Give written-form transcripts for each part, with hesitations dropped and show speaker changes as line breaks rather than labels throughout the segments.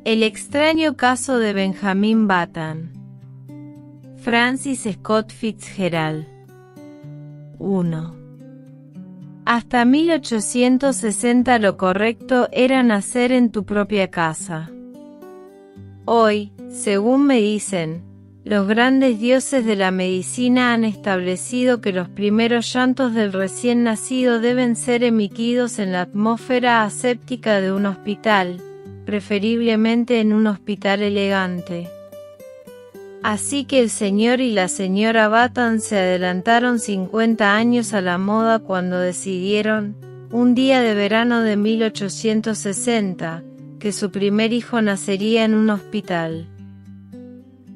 El extraño caso de Benjamin Button. Francis Scott Fitzgerald. 1. Hasta 1860 lo correcto era nacer en tu propia casa. Hoy, según me dicen, los grandes dioses de la medicina han establecido que los primeros llantos del recién nacido deben ser emitidos en la atmósfera aséptica de un hospital, preferiblemente en un hospital elegante. Así que el señor y la señora Button se adelantaron 50 años a la moda cuando decidieron, un día de verano de 1860, que su primer hijo nacería en un hospital.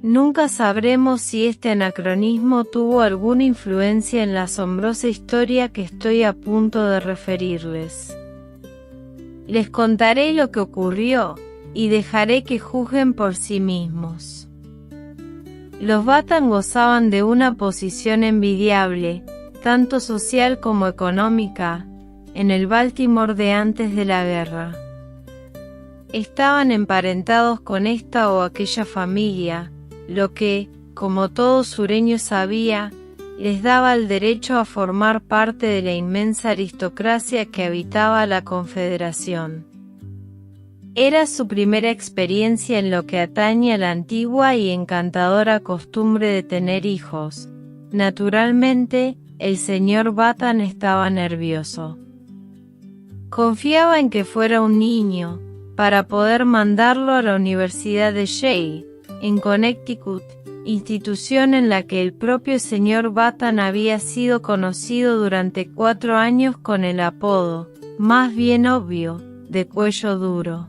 Nunca sabremos si este anacronismo tuvo alguna influencia en la asombrosa historia que estoy a punto de referirles. Les contaré lo que ocurrió, y dejaré que juzguen por sí mismos. Los Button gozaban de una posición envidiable, tanto social como económica, en el Baltimore de antes de la guerra. Estaban emparentados con esta o aquella familia, lo que, como todo sureño sabía, les daba el derecho a formar parte de la inmensa aristocracia que habitaba la Confederación. Era su primera experiencia en lo que atañe a la antigua y encantadora costumbre de tener hijos. Naturalmente, el señor Button estaba nervioso. Confiaba en que fuera un niño, para poder mandarlo a la Universidad de Yale, en Connecticut, institución en la que el propio señor Button había sido conocido durante 4 años con el apodo, más bien obvio, de cuello duro.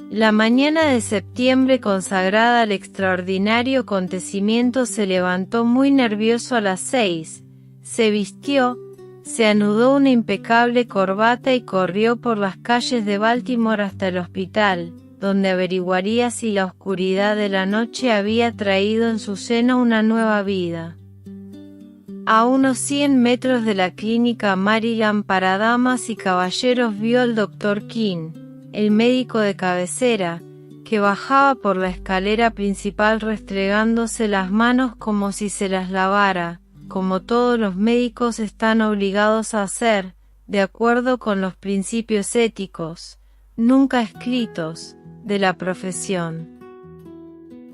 La mañana de septiembre consagrada al extraordinario acontecimiento se levantó muy nervioso a las 6, se vistió, se anudó una impecable corbata y corrió por las calles de Baltimore hasta el hospital, donde averiguaría si la oscuridad de la noche había traído en su seno una nueva vida. A unos 100 metros de la clínica Maryland para damas y caballeros vio al Dr. King, el médico de cabecera, que bajaba por la escalera principal restregándose las manos como si se las lavara, como todos los médicos están obligados a hacer, de acuerdo con los principios éticos, nunca escritos, de la profesión.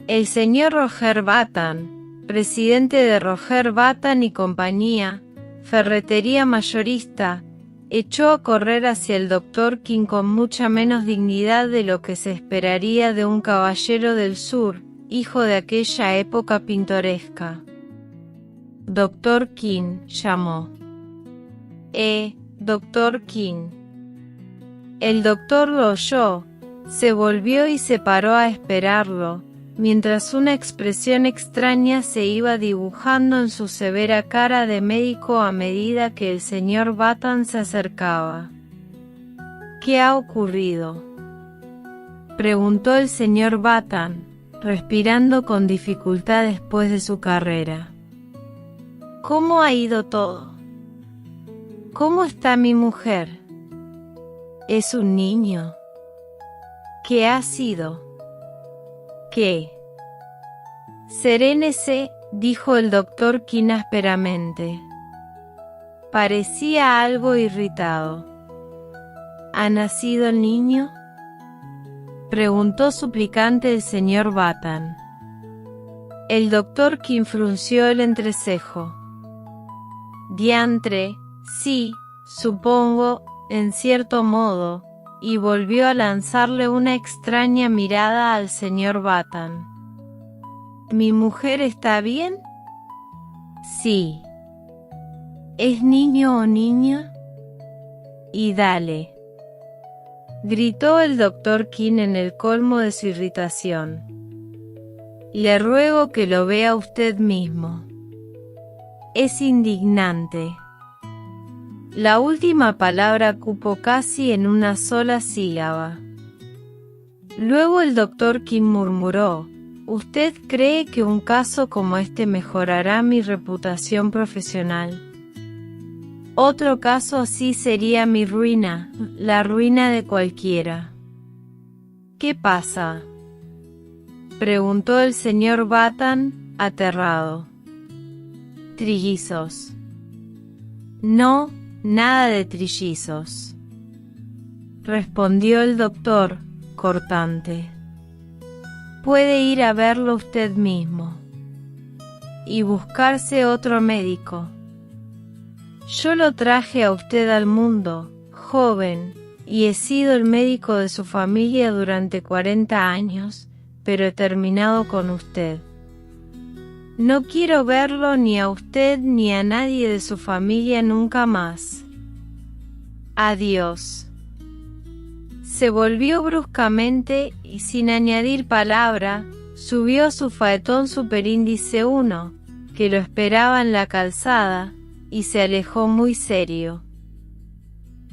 El señor Roger Button, presidente de Roger Button y compañía, ferretería mayorista, echó a correr hacia el Dr. King con mucha menos dignidad de lo que se esperaría de un caballero del sur, hijo de aquella época pintoresca. Dr. King, llamó. Dr. King. El doctor lo oyó, se volvió y se paró a esperarlo, mientras una expresión extraña se iba dibujando en su severa cara de médico a medida que el señor Button se acercaba. ¿Qué ha ocurrido?, preguntó el señor Button, respirando con dificultad después de su carrera. ¿Cómo ha ido todo? ¿Cómo está mi mujer? ¿Es un niño? ¿Qué ha sido? ¿Qué? Serénese, dijo el doctor King ásperamente. Parecía algo irritado. ¿Ha nacido el niño?, preguntó suplicante el señor Button. El doctor King frunció el entrecejo. Diantre, sí, supongo, en cierto modo, y volvió a lanzarle una extraña mirada al señor Button. ¿Mi mujer está bien? Sí. ¿Es niño o niña? Y dale, gritó el doctor King en el colmo de su irritación. Le ruego que lo vea usted mismo. Es indignante. La última palabra cupo casi en una sola sílaba. Luego el doctor King murmuró, ¿usted cree que un caso como este mejorará mi reputación profesional? Otro caso así sería mi ruina, la ruina de cualquiera. ¿Qué pasa?, preguntó el señor Button, aterrado. Trillizos. No, nada de trillizos, respondió el doctor, cortante. Puede ir a verlo usted mismo y buscarse otro médico. Yo lo traje a usted al mundo, joven, y he sido el médico de su familia durante 40 años, pero he terminado con usted. No quiero verlo ni a usted ni a nadie de su familia nunca más. Adiós. Se volvió bruscamente y sin añadir palabra, subió a su faetón superíndice 1, que lo esperaba en la calzada, y se alejó muy serio.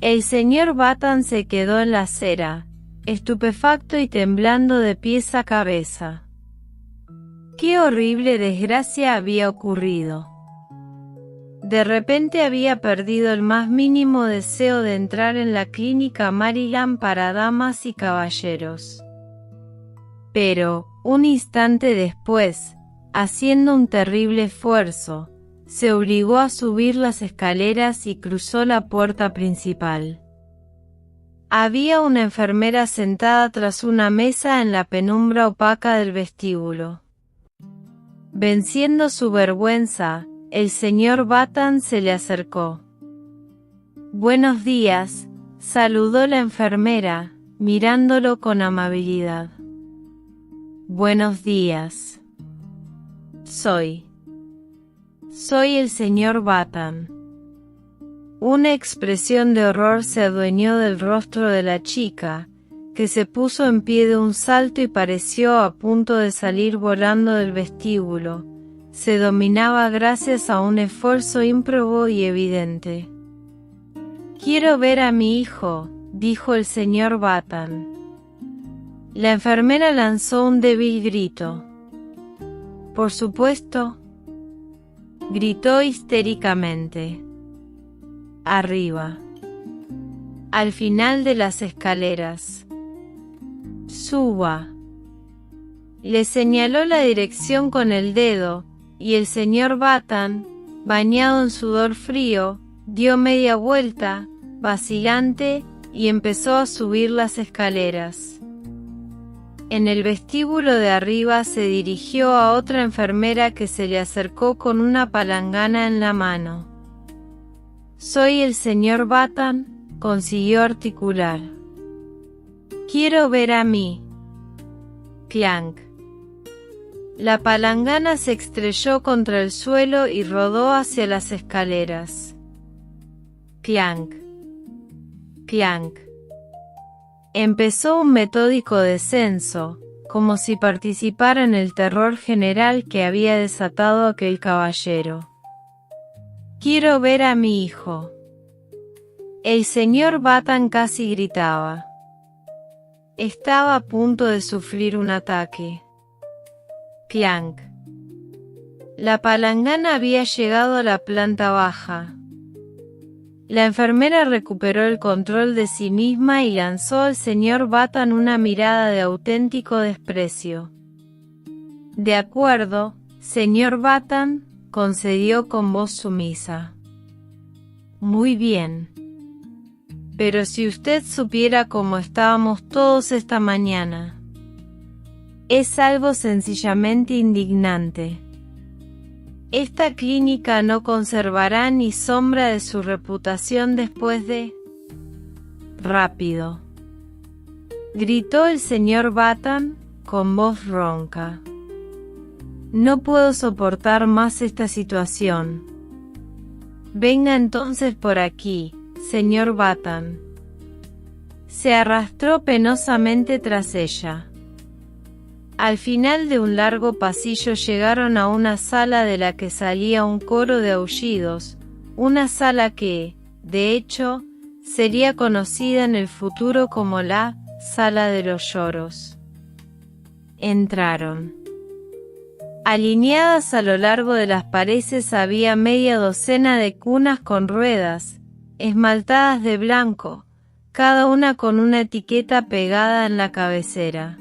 El señor Button se quedó en la acera, estupefacto y temblando de pies a cabeza. ¡Qué horrible desgracia había ocurrido! De repente había perdido el más mínimo deseo de entrar en la clínica Maryland para damas y caballeros. Pero, un instante después, haciendo un terrible esfuerzo, se obligó a subir las escaleras y cruzó la puerta principal. Había una enfermera sentada tras una mesa en la penumbra opaca del vestíbulo. Venciendo su vergüenza, el señor Button se le acercó. «Buenos días», saludó la enfermera, mirándolo con amabilidad. «Buenos días. Soy el señor Button». Una expresión de horror se adueñó del rostro de la chica, que se puso en pie de un salto y pareció a punto de salir volando del vestíbulo. Se dominaba gracias a un esfuerzo ímprobo y evidente. «Quiero ver a mi hijo», dijo el señor Button. La enfermera lanzó un débil grito. «Por supuesto», gritó histéricamente. «Arriba. Al final de las escaleras. Suba». Le señaló la dirección con el dedo, y el señor Button, bañado en sudor frío, dio media vuelta, vacilante, y empezó a subir las escaleras. En el vestíbulo de arriba se dirigió a otra enfermera que se le acercó con una palangana en la mano. «Soy el señor Button», consiguió articular. «Quiero ver a mí». Clank. La palangana se estrelló contra el suelo y rodó hacia las escaleras. Clank. Clank. Empezó un metódico descenso, como si participara en el terror general que había desatado aquel caballero. «Quiero ver a mi hijo». El señor Button casi gritaba. Estaba a punto de sufrir un ataque. Clank. La palangana había llegado a la planta baja. La enfermera recuperó el control de sí misma y lanzó al señor Button una mirada de auténtico desprecio. «De acuerdo, señor Button», concedió con voz sumisa. «Muy bien. Pero si usted supiera cómo estábamos todos esta mañana. Es algo sencillamente indignante. Esta clínica no conservará ni sombra de su reputación después de...». «Rápido», gritó el señor Button, con voz ronca. «No puedo soportar más esta situación. Venga entonces por aquí, señor Button». Se arrastró penosamente tras ella. Al final de un largo pasillo llegaron a una sala de la que salía un coro de aullidos, una sala que, de hecho, sería conocida en el futuro como la «Sala de los Lloros». Entraron. Alineadas a lo largo de las paredes había media docena de cunas con ruedas, esmaltadas de blanco, cada una con una etiqueta pegada en la cabecera.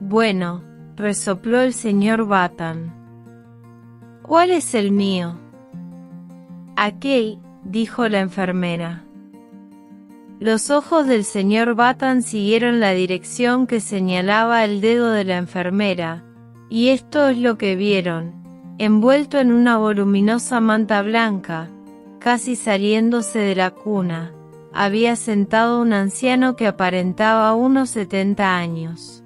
Bueno, resopló el señor Button. ¿Cuál es el mío? Aquel, dijo la enfermera. Los ojos del señor Button siguieron la dirección que señalaba el dedo de la enfermera, y esto es lo que vieron. Envuelto en una voluminosa manta blanca, casi saliéndose de la cuna, había sentado un anciano que aparentaba unos 70 años.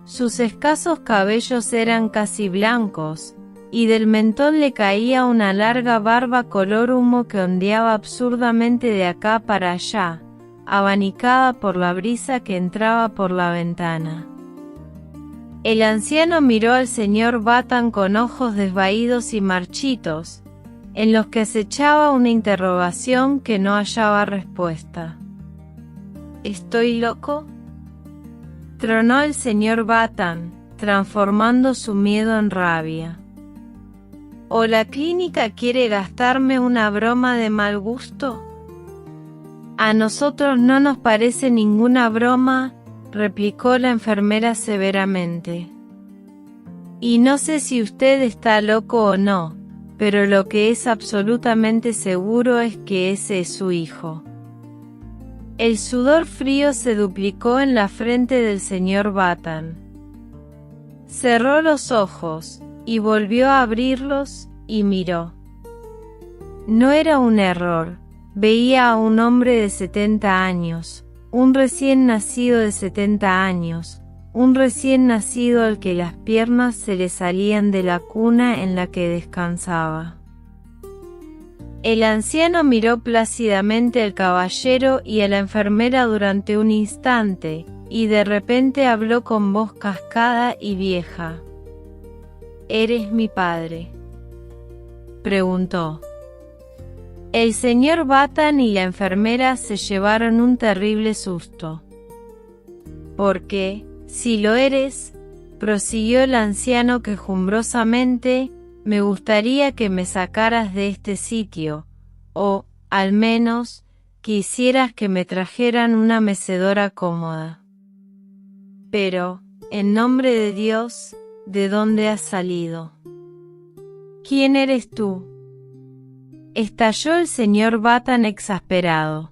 Sus escasos cabellos eran casi blancos, y del mentón le caía una larga barba color humo que ondeaba absurdamente de acá para allá, abanicada por la brisa que entraba por la ventana. El anciano miró al señor Button con ojos desvaídos y marchitos, en los que acechaba una interrogación que no hallaba respuesta. ¿Estoy loco?, tronó el señor Button, transformando su miedo en rabia. ¿O la clínica quiere gastarme una broma de mal gusto? A nosotros no nos parece ninguna broma, replicó la enfermera severamente. Y no sé si usted está loco o no, pero lo que es absolutamente seguro es que ese es su hijo. El sudor frío se duplicó en la frente del señor Button. Cerró los ojos, y volvió a abrirlos, y miró. No era un error, veía a un hombre de 70 años, un recién nacido de 70 años, un recién nacido al que las piernas se le salían de la cuna en la que descansaba. El anciano miró plácidamente al caballero y a la enfermera durante un instante, y de repente habló con voz cascada y vieja. ¿Eres mi padre?, preguntó. El señor Button y la enfermera se llevaron un terrible susto. Porque, si lo eres, prosiguió el anciano quejumbrosamente, me gustaría que me sacaras de este sitio, o, al menos, quisieras que me trajeran una mecedora cómoda. Pero, en nombre de Dios, ¿de dónde has salido? ¿Quién eres tú?, estalló el señor Button exasperado.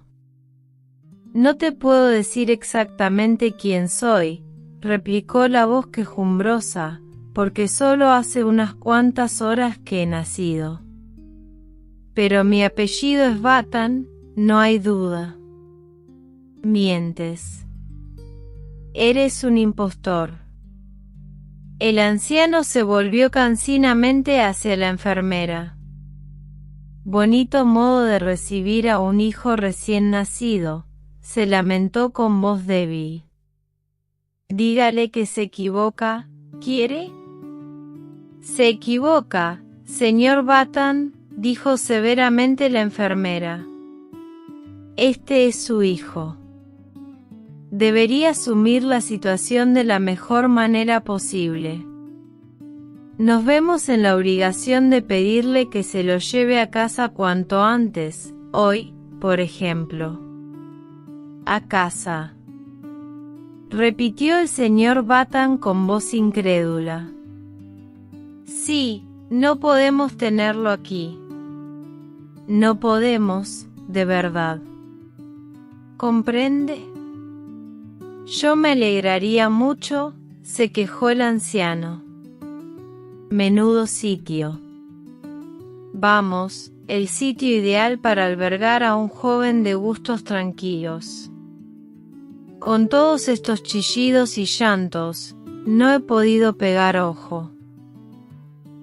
No te puedo decir exactamente quién soy, replicó la voz quejumbrosa, porque solo hace unas cuantas horas que he nacido. Pero mi apellido es Button, no hay duda. Mientes. Eres un impostor. El anciano se volvió cansinamente hacia la enfermera. Bonito modo de recibir a un hijo recién nacido, se lamentó con voz débil. Dígale que se equivoca, ¿quiere? Se equivoca, señor Button, dijo severamente la enfermera. Este es su hijo. Debería asumir la situación de la mejor manera posible. Nos vemos en la obligación de pedirle que se lo lleve a casa cuanto antes, hoy, por ejemplo. A casa, repitió el señor Button con voz incrédula. Sí, no podemos tenerlo aquí. No podemos, de verdad. ¿Comprende? Yo me alegraría mucho, se quejó el anciano. Menudo sitio. Vamos, el sitio ideal para albergar a un joven de gustos tranquilos. Con todos estos chillidos y llantos, no he podido pegar ojo.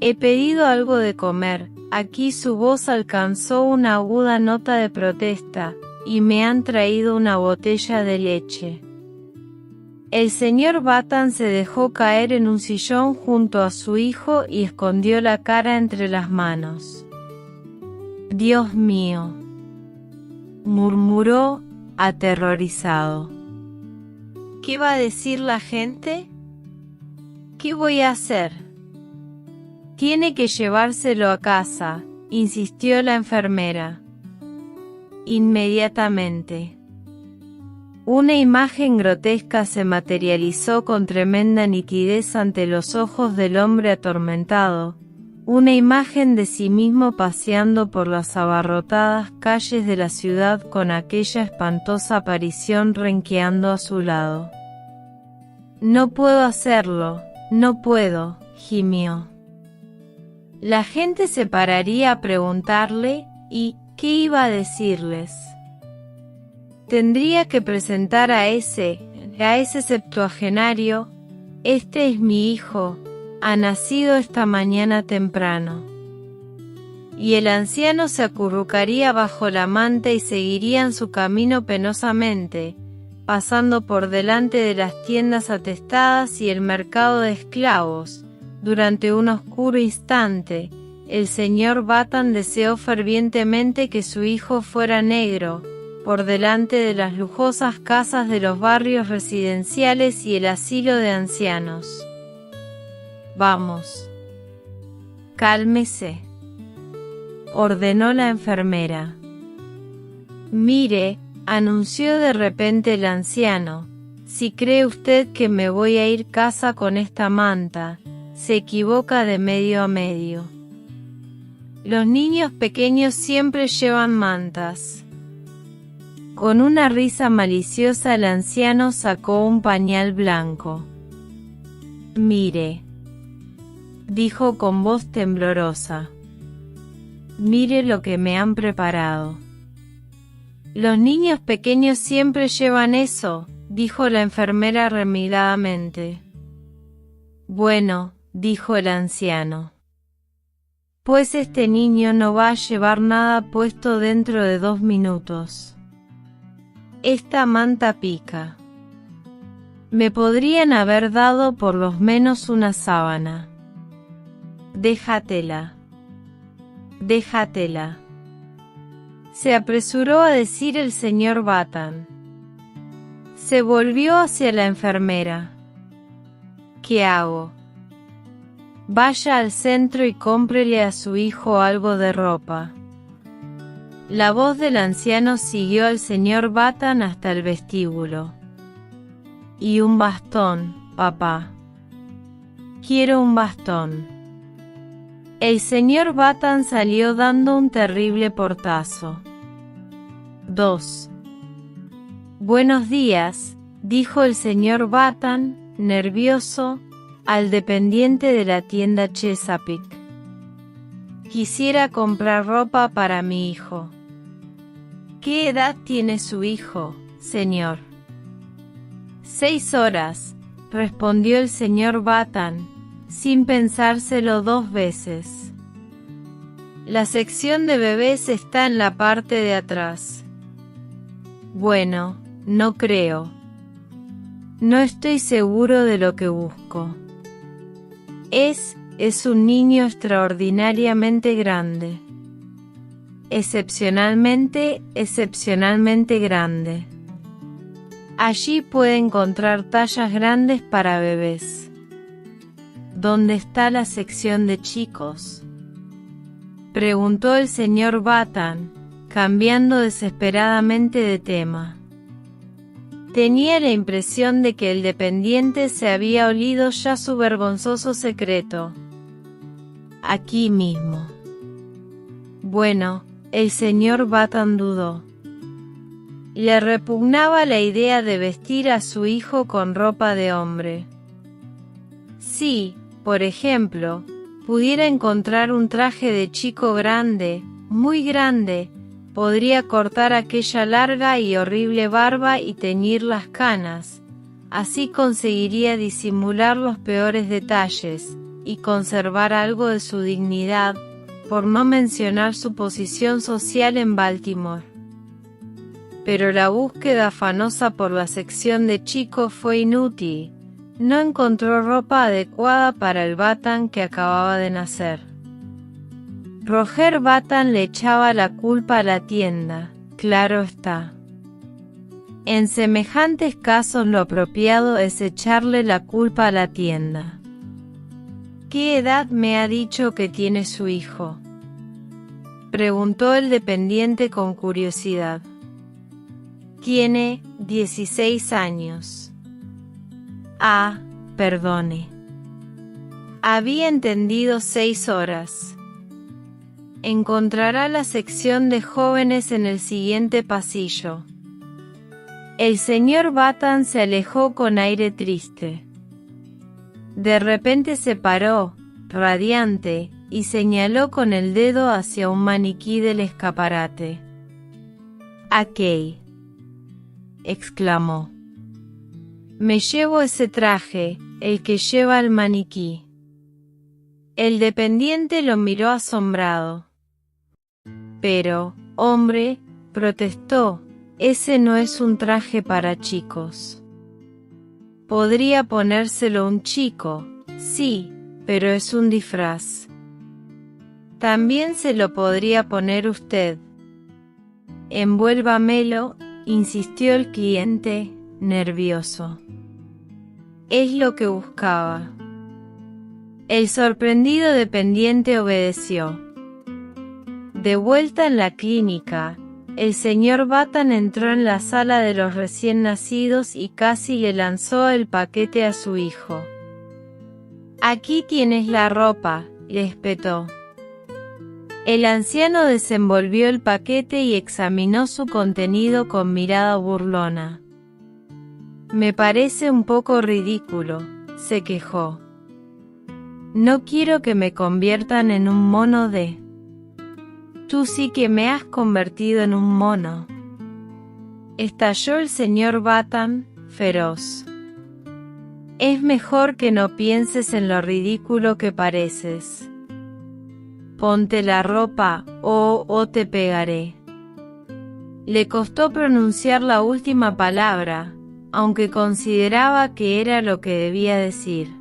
He pedido algo de comer, aquí su voz alcanzó una aguda nota de protesta, y me han traído una botella de leche. El señor Button se dejó caer en un sillón junto a su hijo y escondió la cara entre las manos. Dios mío, murmuró, aterrorizado. ¿Qué va a decir la gente? ¿Qué voy a hacer? Tiene que llevárselo a casa, insistió la enfermera. inmediatamente. Una imagen grotesca se materializó con tremenda nitidez ante los ojos del hombre atormentado, una imagen de sí mismo paseando por las abarrotadas calles de la ciudad con aquella espantosa aparición renqueando a su lado. «No puedo hacerlo, no puedo», gimió. La gente se pararía a preguntarle, ¿y qué iba a decirles? Tendría que presentar a ese septuagenario: «Este es mi hijo, ha nacido esta mañana temprano». Y el anciano se acurrucaría bajo la manta y seguirían su camino penosamente, pasando por delante de las tiendas atestadas y el mercado de esclavos. Durante un oscuro instante, el señor Button deseó fervientemente que su hijo fuera negro, por delante de las lujosas casas de los barrios residenciales y el asilo de ancianos. «Vamos. Cálmese», ordenó la enfermera. «Mire», anunció de repente el anciano, «si cree usted que me voy a ir a casa con esta manta, se equivoca de medio a medio. Los niños pequeños siempre llevan mantas». Con una risa maliciosa el anciano sacó un pañal blanco. «Mire», dijo con voz temblorosa, «mire lo que me han preparado». «Los niños pequeños siempre llevan eso», dijo la enfermera remiladamente. «Bueno», dijo el anciano, «pues este niño no va a llevar nada puesto dentro de 2 minutos. Esta manta pica. Me podrían haber dado por lo menos una sábana. Déjatela. Déjatela», se apresuró a decir el señor Button. Se volvió hacia la enfermera. «¿Qué hago?» «Vaya al centro y cómprele a su hijo algo de ropa». La voz del anciano siguió al señor Button hasta el vestíbulo. «Y un bastón, papá. Quiero un bastón». El señor Button salió dando un terrible portazo. 2. «Buenos días», dijo el señor Button, nervioso, al dependiente de la tienda Chesapeake. «Quisiera comprar ropa para mi hijo». «¿Qué edad tiene su hijo, señor?» 6 horas, respondió el señor Button, sin pensárselo 2 veces. «La sección de bebés está en la parte de atrás». «Bueno, no creo. No estoy seguro de lo que busco». Es un niño extraordinariamente grande. Excepcionalmente grande. Allí puede encontrar tallas grandes para bebés». «¿Dónde está la sección de chicos?», preguntó el señor Button, cambiando desesperadamente de tema. Tenía la impresión de que el dependiente se había olido ya su vergonzoso secreto. «Aquí mismo». Bueno, el señor Button dudó. Le repugnaba la idea de vestir a su hijo con ropa de hombre. Si, por ejemplo, pudiera encontrar un traje de chico grande, muy grande, podría cortar aquella larga y horrible barba y teñir las canas. Así conseguiría disimular los peores detalles, y conservar algo de su dignidad, por no mencionar su posición social en Baltimore. Pero la búsqueda afanosa por la sección de chicos fue inútil. No encontró ropa adecuada para el Button que acababa de nacer. Roger Button le echaba la culpa a la tienda, claro está. En semejantes casos lo apropiado es echarle la culpa a la tienda. «¿Qué edad me ha dicho que tiene su hijo?». Preguntó el dependiente con curiosidad. Tiene 16 años. Ah, perdone. Había entendido 6 horas. Encontrará la sección de jóvenes en el siguiente pasillo. El señor Button se alejó con aire triste. De repente se paró, radiante, y señaló con el dedo hacia un maniquí del escaparate. «Aquí», exclamó. «Me llevo ese traje, el que lleva el maniquí». El dependiente lo miró asombrado. «Pero, hombre», protestó, «ese no es un traje para chicos». «Podría ponérselo un chico, sí, pero es un disfraz». «También se lo podría poner usted». «Envuélvamelo», insistió el cliente, nervioso. Es lo que buscaba. El sorprendido dependiente obedeció. De vuelta en la clínica, el señor Button entró en la sala de los recién nacidos y casi le lanzó el paquete a su hijo. «Aquí tienes la ropa», le espetó. El anciano desenvolvió el paquete y examinó su contenido con mirada burlona. «Me parece un poco ridículo», se quejó. «No quiero que me conviertan en un mono de...». «Tú sí que me has convertido en un mono», estalló el señor Button, feroz. «Es mejor que no pienses en lo ridículo que pareces. Ponte la ropa, o te pegaré». Le costó pronunciar la última palabra, aunque consideraba que era lo que debía decir.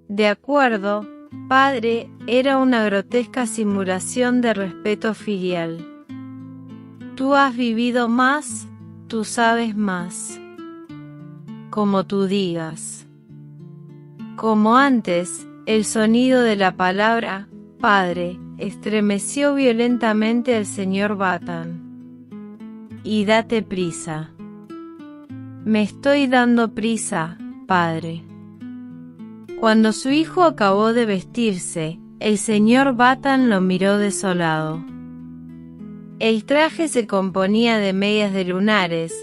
«De acuerdo, padre», era una grotesca simulación de respeto filial. «Tú has vivido más, tú sabes más». «Como tú digas». Como antes, el sonido de la palabra «padre» estremeció violentamente al señor Button. «Y date prisa». «Me estoy dando prisa, padre». Cuando su hijo acabó de vestirse, el señor Button lo miró desolado. El traje se componía de medias de lunares,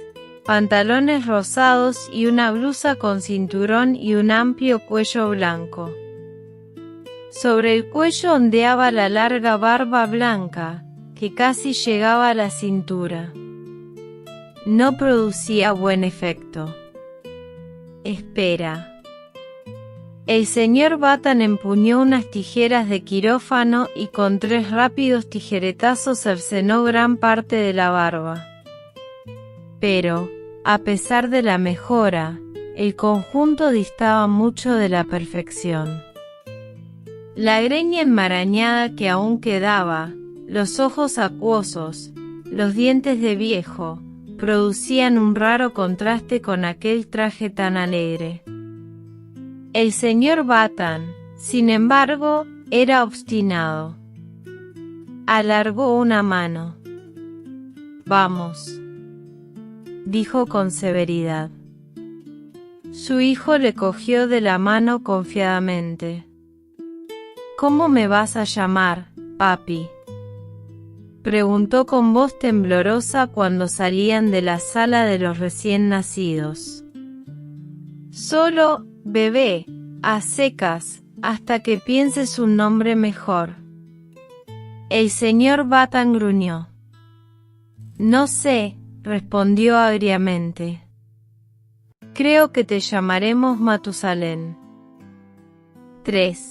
pantalones rosados y una blusa con cinturón y un amplio cuello blanco. Sobre el cuello ondeaba la larga barba blanca, que casi llegaba a la cintura. No producía buen efecto. «Espera». El señor Button empuñó unas tijeras de quirófano y con 3 rápidos tijeretazos cercenó gran parte de la barba. Pero, a pesar de la mejora, el conjunto distaba mucho de la perfección. La greña enmarañada que aún quedaba, los ojos acuosos, los dientes de viejo, producían un raro contraste con aquel traje tan alegre. El señor Button, sin embargo, era obstinado. Alargó una mano. «Vamos», dijo con severidad. Su hijo le cogió de la mano confiadamente. «¿Cómo me vas a llamar, papi?», preguntó con voz temblorosa cuando salían de la sala de los recién nacidos. «Solo, bebé, a secas, hasta que pienses un nombre mejor». El señor Button gruñó. «No sé», respondió agriamente. «Creo que te llamaremos Matusalén». 3.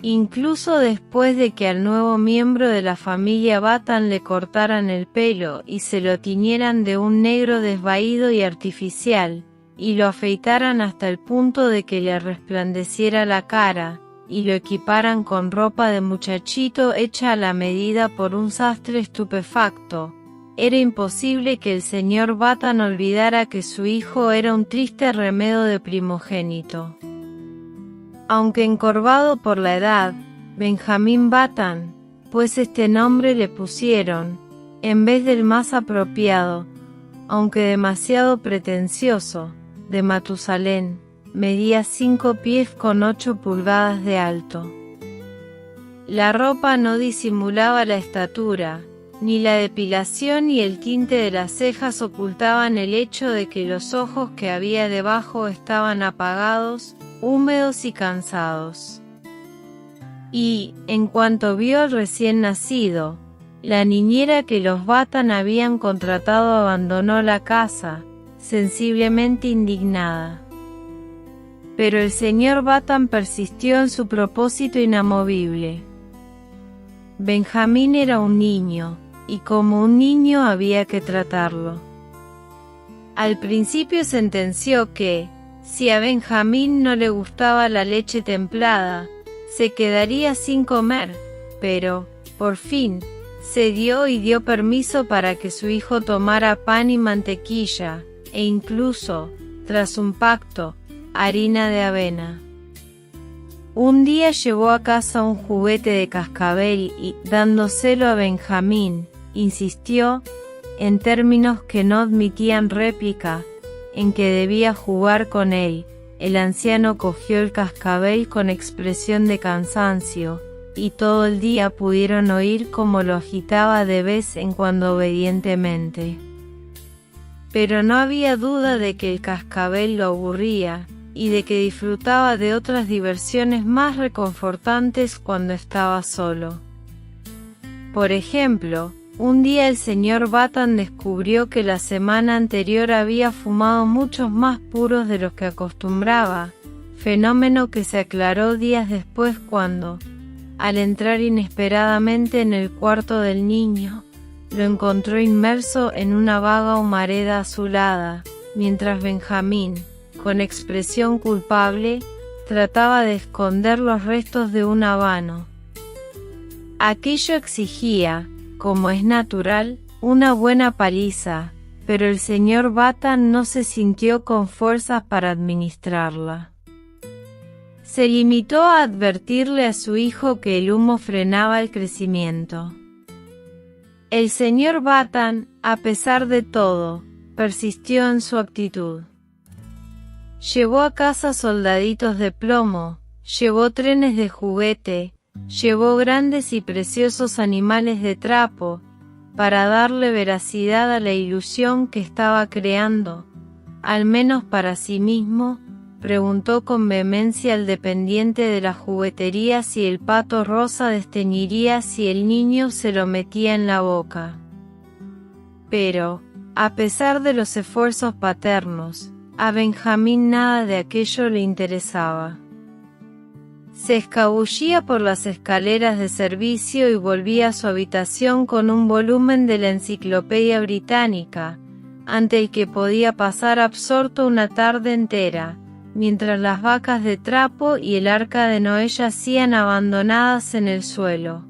Incluso después de que al nuevo miembro de la familia Button le cortaran el pelo y se lo tiñeran de un negro desvaído y artificial, y lo afeitaran hasta el punto de que le resplandeciera la cara, y lo equiparan con ropa de muchachito hecha a la medida por un sastre estupefacto, era imposible que el señor Button olvidara que su hijo era un triste remedo de primogénito. Aunque encorvado por la edad, Benjamin Button, pues este nombre le pusieron, en vez del más apropiado, aunque demasiado pretencioso, de Matusalén. Medía 5 pies con 8 pulgadas de alto. La ropa no disimulaba la estatura, ni la depilación y el tinte de las cejas ocultaban el hecho de que los ojos que había debajo estaban apagados, húmedos y cansados. Y, en cuanto vio al recién nacido, la niñera que los Batan habían contratado abandonó la casa, sensiblemente indignada. Pero el señor Batan persistió en su propósito inamovible. Benjamín era un niño, y como un niño había que tratarlo. Al principio sentenció que, si a Benjamín no le gustaba la leche templada, se quedaría sin comer, pero, por fin, cedió y dio permiso para que su hijo tomara pan y mantequilla, e incluso, tras un pacto, harina de avena. Un día llevó a casa un juguete de cascabel y, dándoselo a Benjamín, insistió, en términos que no admitían réplica, en que debía jugar con él. El anciano cogió el cascabel con expresión de cansancio, y todo el día pudieron oír cómo lo agitaba de vez en cuando obedientemente. Pero no había duda de que el cascabel lo aburría, y de que disfrutaba de otras diversiones más reconfortantes cuando estaba solo. Por ejemplo, un día el señor Batan descubrió que la semana anterior había fumado muchos más puros de los que acostumbraba, fenómeno que se aclaró días después cuando, al entrar inesperadamente en el cuarto del niño, lo encontró inmerso en una vaga humareda azulada, mientras Benjamín, con expresión culpable, trataba de esconder los restos de un habano. Aquello exigía, como es natural, una buena paliza, pero el señor Batan no se sintió con fuerzas para administrarla. Se limitó a advertirle a su hijo que el humo frenaba el crecimiento. El señor Batan, a pesar de todo, persistió en su actitud. Llevó a casa soldaditos de plomo, llevó trenes de juguete, llevó grandes y preciosos animales de trapo, para darle veracidad a la ilusión que estaba creando, al menos para sí mismo. Preguntó con vehemencia al dependiente de la juguetería si el pato rosa desteñiría si el niño se lo metía en la boca. Pero, a pesar de los esfuerzos paternos, a Benjamín nada de aquello le interesaba. Se escabullía por las escaleras de servicio y volvía a su habitación con un volumen de la Enciclopedia Británica, ante el que podía pasar absorto una tarde entera, mientras las vacas de trapo y el arca de Noé yacían abandonadas en el suelo.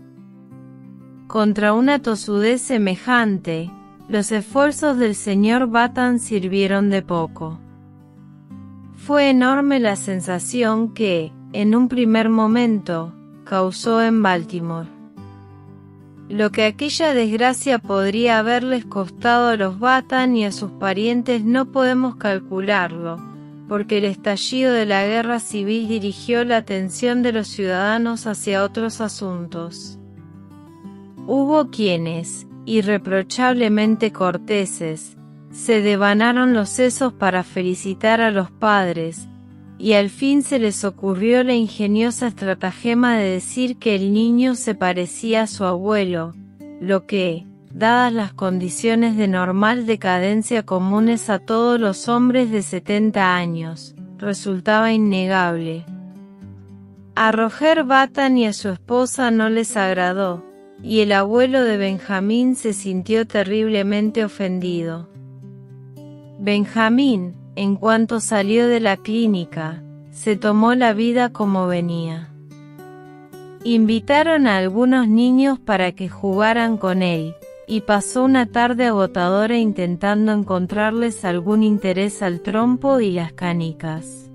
Contra una tosudez semejante, los esfuerzos del señor Batan sirvieron de poco. Fue enorme la sensación que, en un primer momento, causó en Baltimore. Lo que aquella desgracia podría haberles costado a los Batan y a sus parientes no podemos calcularlo, porque el estallido de la guerra civil dirigió la atención de los ciudadanos hacia otros asuntos. Hubo quienes, irreprochablemente corteses, se devanaron los sesos para felicitar a los padres, y al fin se les ocurrió la ingeniosa estratagema de decir que el niño se parecía a su abuelo, lo que, dadas las condiciones de normal decadencia comunes a todos los hombres de 70 años, resultaba innegable. A Roger Batan y a su esposa no les agradó, y el abuelo de Benjamín se sintió terriblemente ofendido. Benjamín, en cuanto salió de la clínica, se tomó la vida como venía. Invitaron a algunos niños para que jugaran con él, y pasó una tarde agotadora intentando encontrarles algún interés al trompo y las canicas.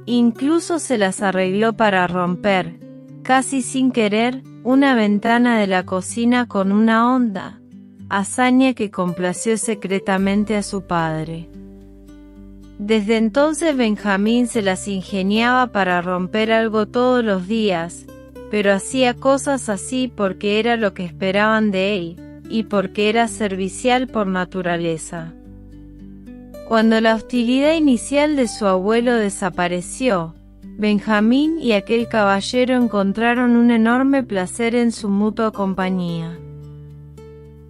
Incluso se las arregló para romper, casi sin querer, una ventana de la cocina con una onda, hazaña que complació secretamente a su padre. Desde entonces Benjamín se las ingeniaba para romper algo todos los días, pero hacía cosas así porque era lo que esperaban de él, y porque era servicial por naturaleza. Cuando la hostilidad inicial de su abuelo desapareció, Benjamín y aquel caballero encontraron un enorme placer en su mutua compañía.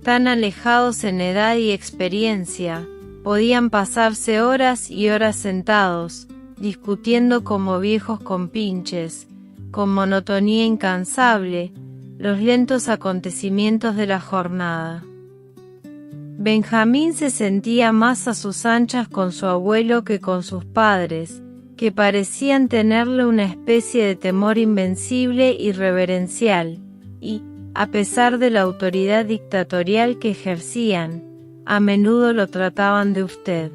Tan alejados en edad y experiencia, podían pasarse horas y horas sentados, discutiendo como viejos compinches, con monotonía incansable, los lentos acontecimientos de la jornada. Benjamín se sentía más a sus anchas con su abuelo que con sus padres, que parecían tenerle una especie de temor invencible y reverencial, y, a pesar de la autoridad dictatorial que ejercían, a menudo lo trataban de usted.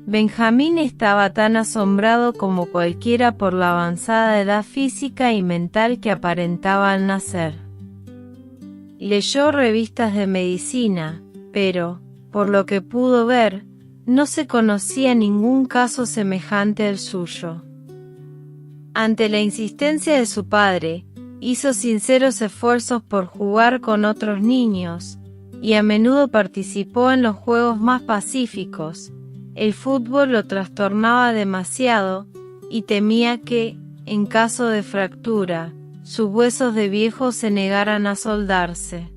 Benjamín estaba tan asombrado como cualquiera por la avanzada edad física y mental que aparentaba al nacer. Leyó revistas de medicina, pero, por lo que pudo ver, no se conocía ningún caso semejante al suyo. Ante la insistencia de su padre, hizo sinceros esfuerzos por jugar con otros niños, y a menudo participó en los juegos más pacíficos. El fútbol lo trastornaba demasiado, y temía que, en caso de fractura, sus huesos de viejo se negaran a soldarse.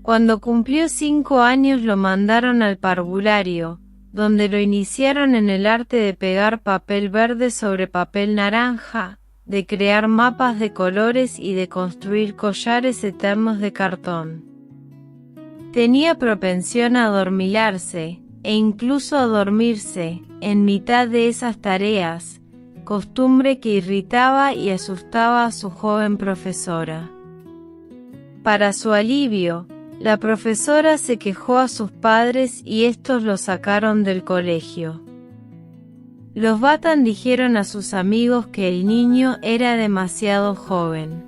Cuando cumplió 5 años lo mandaron al parvulario, donde lo iniciaron en el arte de pegar papel verde sobre papel naranja, de crear mapas de colores y de construir collares eternos de cartón. Tenía propensión a adormilarse, e incluso a dormirse, en mitad de esas tareas, costumbre que irritaba y asustaba a su joven profesora. Para su alivio, la profesora se quejó a sus padres y estos lo sacaron del colegio. Los Batan dijeron a sus amigos que el niño era demasiado joven.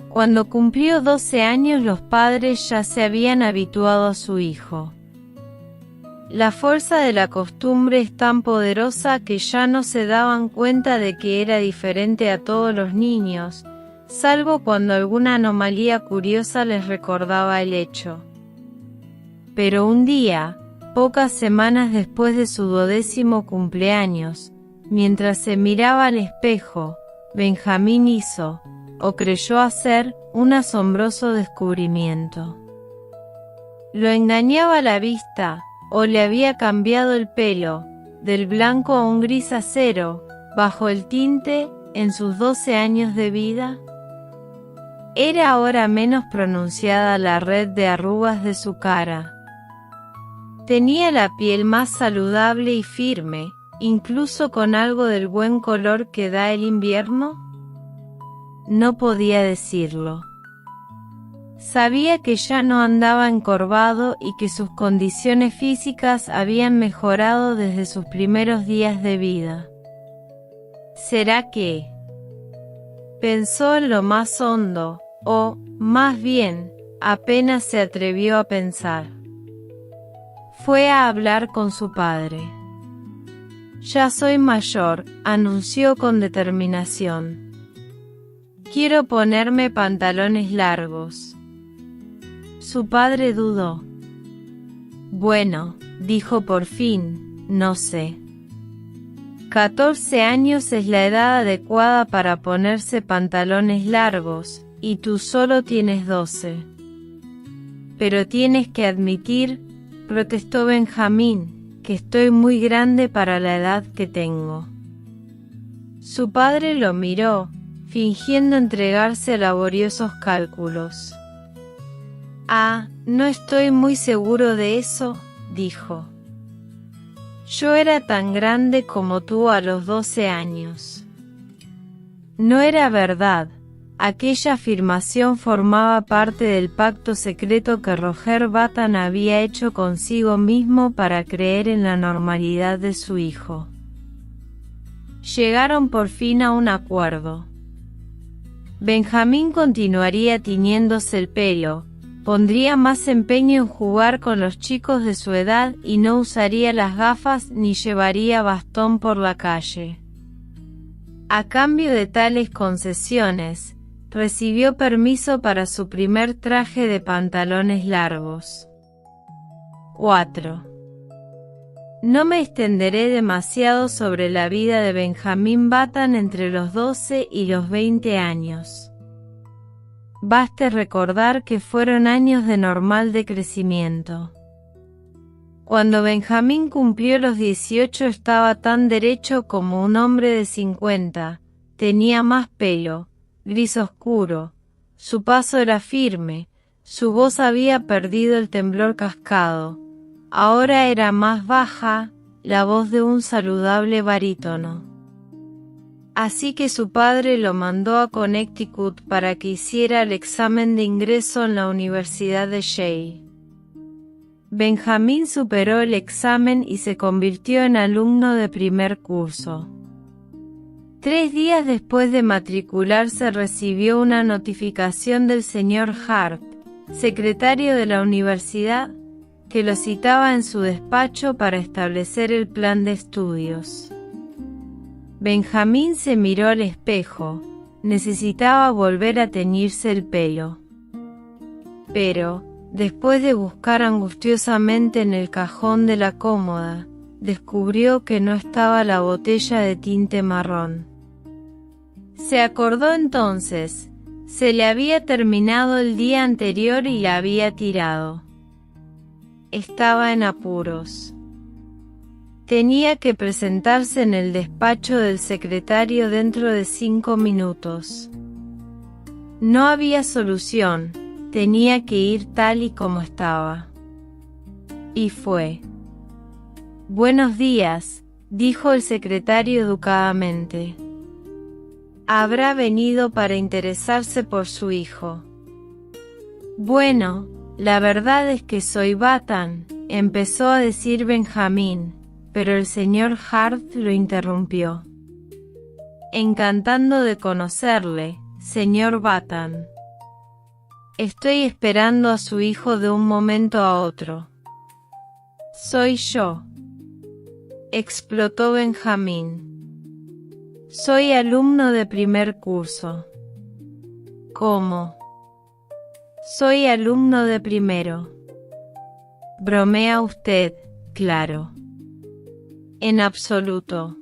Cuando cumplió 12 años los padres ya se habían habituado a su hijo. La fuerza de la costumbre es tan poderosa que ya no se daban cuenta de que era diferente a todos los niños, salvo cuando alguna anomalía curiosa les recordaba el hecho. Pero un día, pocas semanas después de su 12º cumpleaños, mientras se miraba al espejo, Benjamín hizo, o creyó hacer, un asombroso descubrimiento. Lo engañaba la vista, o le había cambiado el pelo, del blanco a un gris acero, bajo el tinte, en sus 12 años de vida. Era ahora menos pronunciada la red de arrugas de su cara. Tenía la piel más saludable y firme, incluso con algo del buen color que da el invierno. No podía decirlo. Sabía que ya no andaba encorvado y que sus condiciones físicas habían mejorado desde sus primeros días de vida. ¿Será que? Pensó en lo más hondo, o, más bien, apenas se atrevió a pensar. Fue a hablar con su padre. Ya soy mayor, anunció con determinación. Quiero ponerme pantalones largos. Su padre dudó. Bueno, dijo por fin, no sé. 14 años es la edad adecuada para ponerse pantalones largos, y tú solo tienes 12. Pero tienes que admitir, protestó Benjamín, que estoy muy grande para la edad que tengo. Su padre lo miró, fingiendo entregarse a laboriosos cálculos. Ah, no estoy muy seguro de eso, dijo. Yo era tan grande como tú a los 12 años. No era verdad. Aquella afirmación formaba parte del pacto secreto que Roger Batan había hecho consigo mismo para creer en la normalidad de su hijo. Llegaron por fin a un acuerdo. Benjamín continuaría tiñéndose el pelo, pondría más empeño en jugar con los chicos de su edad y no usaría las gafas ni llevaría bastón por la calle. A cambio de tales concesiones, recibió permiso para su primer traje de pantalones largos. 4. No me extenderé demasiado sobre la vida de Benjamín Button entre los 12 y los 20 años. Baste recordar que fueron años de normal decrecimiento. Cuando Benjamín cumplió los 18 estaba tan derecho como un hombre de 50, tenía más pelo, gris oscuro, su paso era firme, su voz había perdido el temblor cascado, ahora era más baja, la voz de un saludable barítono. Así que su padre lo mandó a Connecticut para que hiciera el examen de ingreso en la Universidad de Yale. Benjamín superó el examen y se convirtió en alumno de primer curso. 3 días después de matricularse recibió una notificación del señor Hart, secretario de la universidad, que lo citaba en su despacho para establecer el plan de estudios. Benjamín se miró al espejo, necesitaba volver a teñirse el pelo. Pero, después de buscar angustiosamente en el cajón de la cómoda, descubrió que no estaba la botella de tinte marrón. Se acordó entonces, se le había terminado el día anterior y la había tirado. Estaba en apuros. Tenía que presentarse en el despacho del secretario dentro de 5 minutos. No había solución. Tenía que ir tal y como estaba. Y fue. «Buenos días», dijo el secretario educadamente. «Habrá venido para interesarse por su hijo». «Bueno, la verdad es que soy Button», empezó a decir Benjamín, pero el señor Hart lo interrumpió. «Encantando de conocerle, señor Button. Estoy esperando a su hijo de un momento a otro». «Soy yo», explotó Benjamín. «Soy alumno de primer curso». «¿Cómo?» «Soy alumno de primero». «Bromea usted, claro». «En absoluto».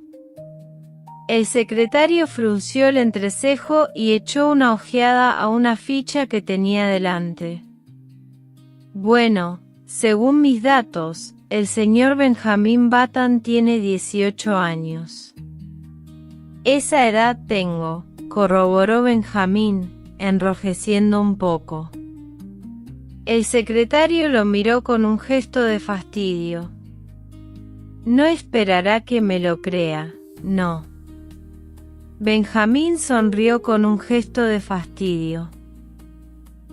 El secretario frunció el entrecejo y echó una ojeada a una ficha que tenía delante. «Bueno, según mis datos, el señor Benjamín Button tiene 18 años». «Esa edad tengo», corroboró Benjamín, enrojeciendo un poco. El secretario lo miró con un gesto de fastidio. «No esperará que me lo crea, no». Benjamín sonrió con un gesto de fastidio.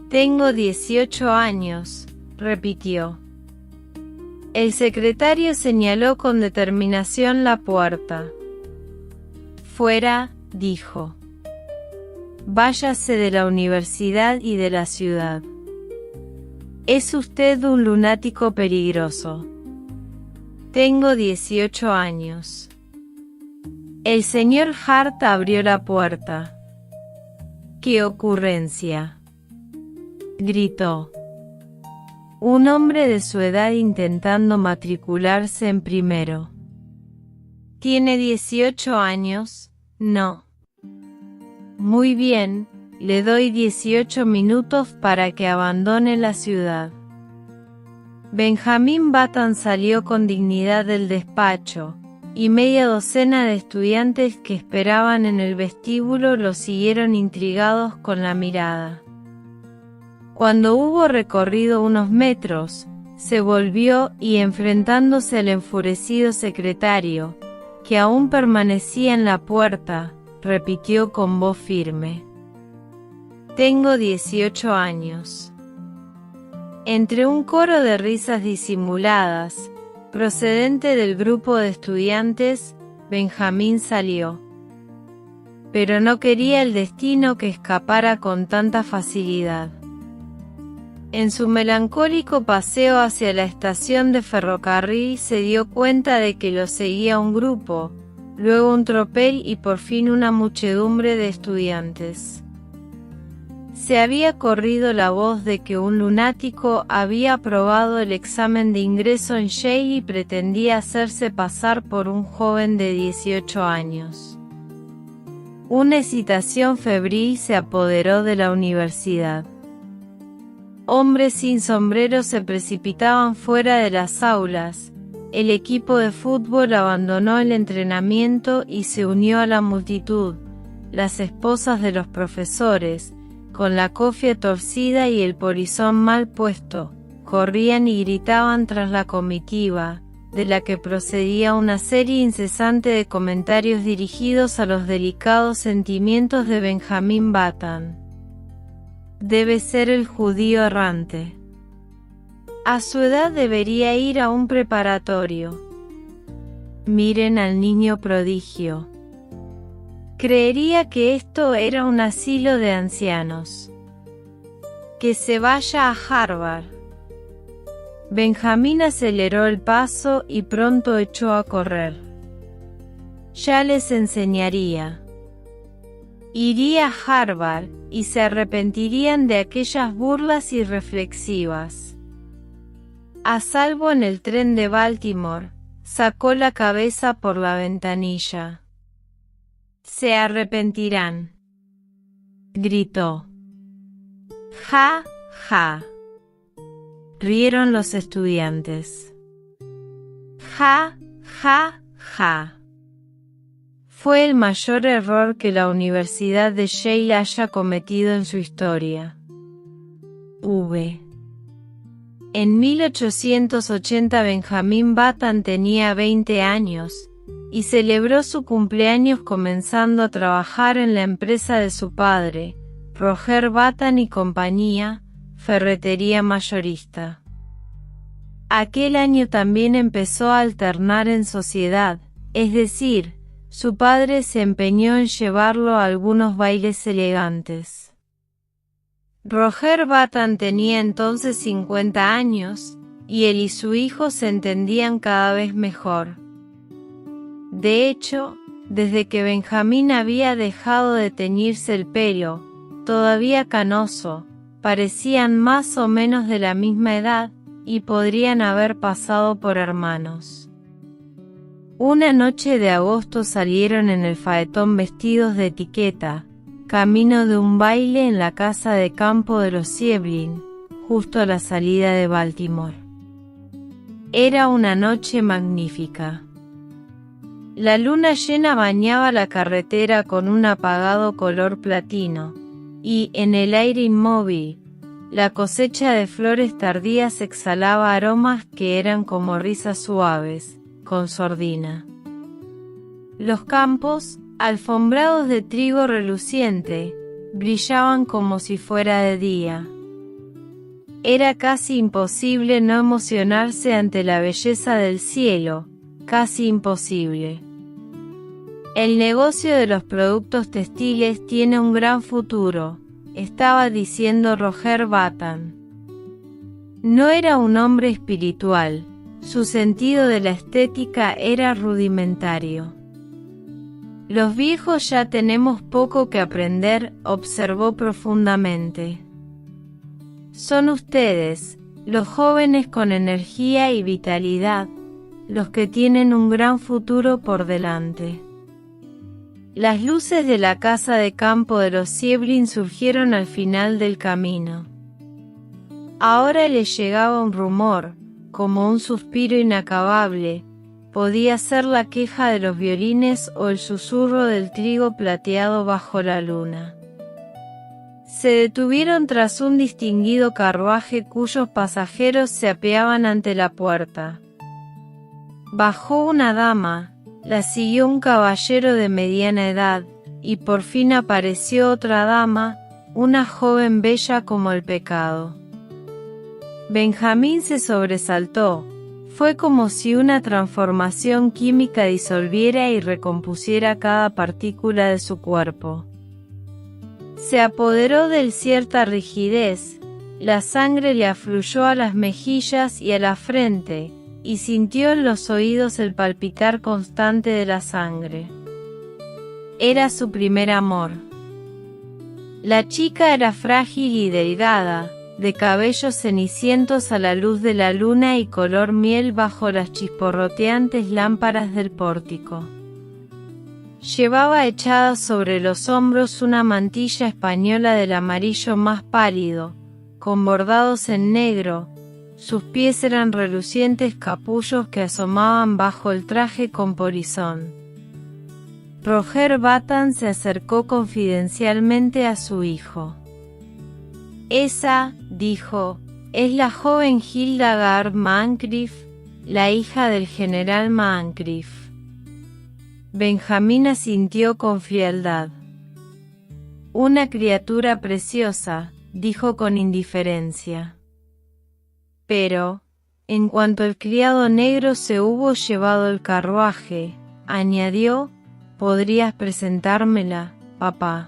«Tengo 18 años», repitió. El secretario señaló con determinación la puerta. «Fuera», dijo. «Váyase de la universidad y de la ciudad. Es usted un lunático peligroso». «Tengo 18 años». El señor Hart abrió la puerta. «¡Qué ocurrencia!», gritó. Un hombre de su edad intentando matricularse en primero. «¿Tiene 18 años? No». «Muy bien, le doy 18 minutos para que abandone la ciudad». Benjamín Button salió con dignidad del despacho, y media docena de estudiantes que esperaban en el vestíbulo lo siguieron intrigados con la mirada. Cuando hubo recorrido unos metros, se volvió y enfrentándose al enfurecido secretario, que aún permanecía en la puerta, repitió con voz firme: «Tengo 18 años». Entre un coro de risas disimuladas, procedente del grupo de estudiantes, Benjamín salió. pero no quería el destino que escapara con tanta facilidad. En su melancólico paseo hacia la estación de ferrocarril se dio cuenta de que lo seguía un grupo, luego un tropel y por fin una muchedumbre de estudiantes. Se había corrido la voz de que un lunático había aprobado el examen de ingreso en Yale y pretendía hacerse pasar por un joven de 18 años. Una excitación febril se apoderó de la universidad. Hombres sin sombrero se precipitaban fuera de las aulas, el equipo de fútbol abandonó el entrenamiento y se unió a la multitud. Las esposas de los profesores, con la cofia torcida y el polizón mal puesto, corrían y gritaban tras la comitiva, de la que procedía una serie incesante de comentarios dirigidos a los delicados sentimientos de Benjamin Button. Debe ser el judío errante. A su edad debería ir a un preparatorio. Miren al niño prodigio. Creería que esto era un asilo de ancianos. Que se vaya a Harvard. Benjamín aceleró el paso y pronto echó a correr. Ya les enseñaría. Iría a Harvard, y se arrepentirían de aquellas burlas irreflexivas. A salvo en el tren de Baltimore, sacó la cabeza por la ventanilla. Se arrepentirán. Gritó. Ja, ja. Rieron los estudiantes. Ja, ja, ja. Fue el mayor error que la Universidad de Yale haya cometido en su historia. En 1880 Benjamin Button tenía 20 años, y celebró su cumpleaños comenzando a trabajar en la empresa de su padre, Roger Button y compañía, ferretería mayorista. Aquel año también empezó a alternar en sociedad, es decir, su padre se empeñó en llevarlo a algunos bailes elegantes. Roger Button tenía entonces 50 años, y él y su hijo se entendían cada vez mejor. De hecho, desde que Benjamín había dejado de teñirse el pelo, todavía canoso, parecían más o menos de la misma edad, y podrían haber pasado por hermanos. Una noche de agosto salieron en el faetón vestidos de etiqueta, camino de un baile en la casa de campo de los Sieblin, justo a la salida de Baltimore. Era una noche magnífica. La luna llena bañaba la carretera con un apagado color platino, y, en el aire inmóvil, la cosecha de flores tardías exhalaba aromas que eran como risas suaves, con sordina. Los campos, alfombrados de trigo reluciente, brillaban como si fuera de día. Era casi imposible no emocionarse ante la belleza del cielo, casi imposible. El negocio de los productos textiles tiene un gran futuro, estaba diciendo Roger Button. No era un hombre espiritual, su sentido de la estética era rudimentario. Los viejos ya tenemos poco que aprender, observó profundamente. Son ustedes, los jóvenes con energía y vitalidad, los que tienen un gran futuro por delante. Las luces de la casa de campo de los Sieblin surgieron al final del camino. Ahora les llegaba un rumor, como un suspiro inacabable, podía ser la queja de los violines o el susurro del trigo plateado bajo la luna. Se detuvieron tras un distinguido carruaje cuyos pasajeros se apeaban ante la puerta. Bajó una dama, la siguió un caballero de mediana edad, y por fin apareció otra dama, una joven bella como el pecado. Benjamín se sobresaltó, Fue como si una transformación química disolviera y recompusiera cada partícula de su cuerpo. Se apoderó de él cierta rigidez, la sangre le afluyó a las mejillas y a la frente, y sintió en los oídos el palpitar constante de la sangre. Era su primer amor. La chica era frágil y delgada, de cabellos cenicientos a la luz de la luna y color miel bajo las chisporroteantes lámparas del pórtico. Llevaba echada sobre los hombros una mantilla española del amarillo más pálido, con bordados en negro. Sus pies eran relucientes capullos que asomaban bajo el traje con polizón. Roger Bacon se acercó confidencialmente a su hijo. «Esa», dijo, «es la joven Hildegard Moncrief, la hija del general Moncrief». Benjamín asintió con frialdad. «Una criatura preciosa», dijo con indiferencia. Pero, en cuanto el criado negro se hubo llevado el carruaje, añadió, «¿Podrías presentármela, papá?».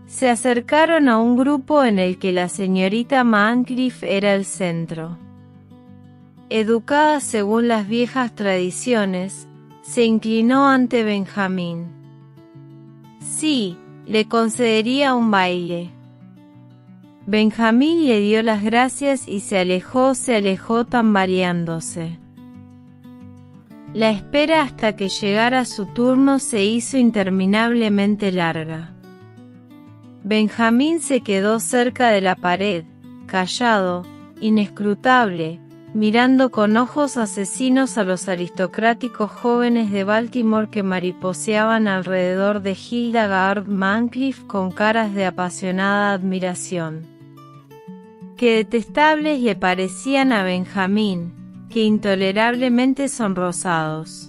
Se acercaron a un grupo en el que la señorita Moncrief era el centro. Educada según las viejas tradiciones, se inclinó ante Benjamín. Sí, le concedería un baile. Benjamín le dio las gracias y se alejó tambaleándose. La espera hasta que llegara su turno se hizo interminablemente larga. Benjamín se quedó cerca de la pared, callado, inescrutable, mirando con ojos asesinos a los aristocráticos jóvenes de Baltimore que mariposeaban alrededor de Hildegard Moncrief con caras de apasionada admiración. Qué detestables le parecían a Benjamín, que intolerablemente sonrosados.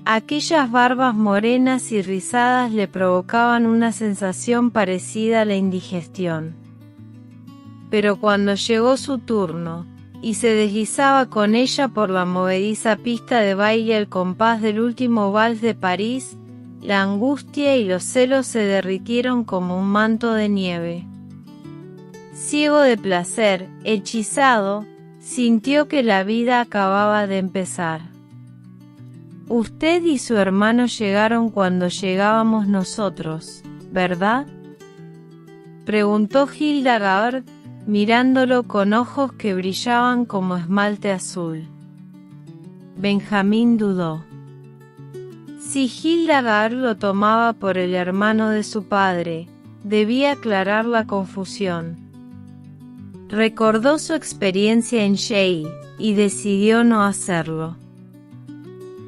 Aquellas barbas morenas y rizadas le provocaban una sensación parecida a la indigestión. Pero cuando llegó su turno, y se deslizaba con ella por la movediza pista de baile al compás del último vals de París, la angustia y los celos se derritieron como un manto de nieve. Ciego de placer, hechizado, sintió que la vida acababa de empezar. Usted y su hermano llegaron cuando llegábamos nosotros, ¿verdad?, preguntó Hildegard, mirándolo con ojos que brillaban como esmalte azul. Benjamín dudó. Si Hildegard lo tomaba por el hermano de su padre, debía aclarar la confusión. Recordó su experiencia en Yale, y decidió no hacerlo.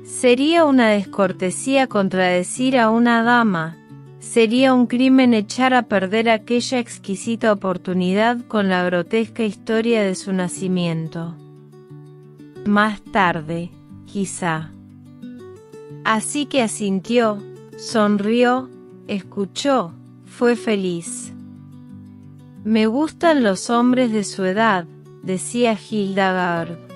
Sería una descortesía contradecir a una dama, sería un crimen echar a perder aquella exquisita oportunidad con la grotesca historia de su nacimiento. Más tarde, quizá. Así que asintió, sonrió, escuchó, fue feliz. Me gustan los hombres de su edad, decía Hildegard.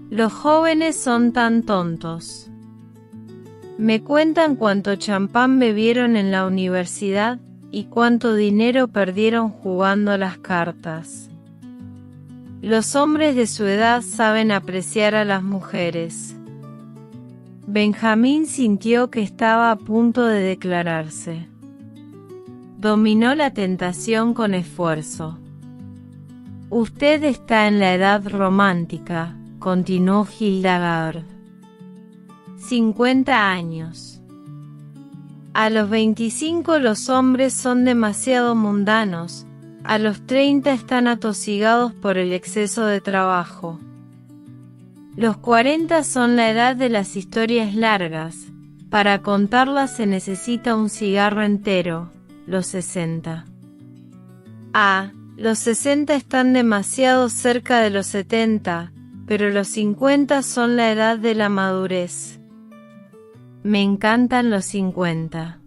Los jóvenes son tan tontos. Me cuentan cuánto champán bebieron en la universidad y cuánto dinero perdieron jugando a las cartas. Los hombres de su edad saben apreciar a las mujeres. Benjamín sintió que estaba a punto de declararse. Dominó la tentación con esfuerzo. Usted está en la edad romántica, continuó Hildegard. 50 años. A los 25 los hombres son demasiado mundanos, a los 30 están atosigados por el exceso de trabajo. Los 40 son la edad de las historias largas, para contarlas se necesita un cigarro entero, los 60. Los 60 están demasiado cerca de los 70, pero los 50 son la edad de la madurez. Me encantan los 50.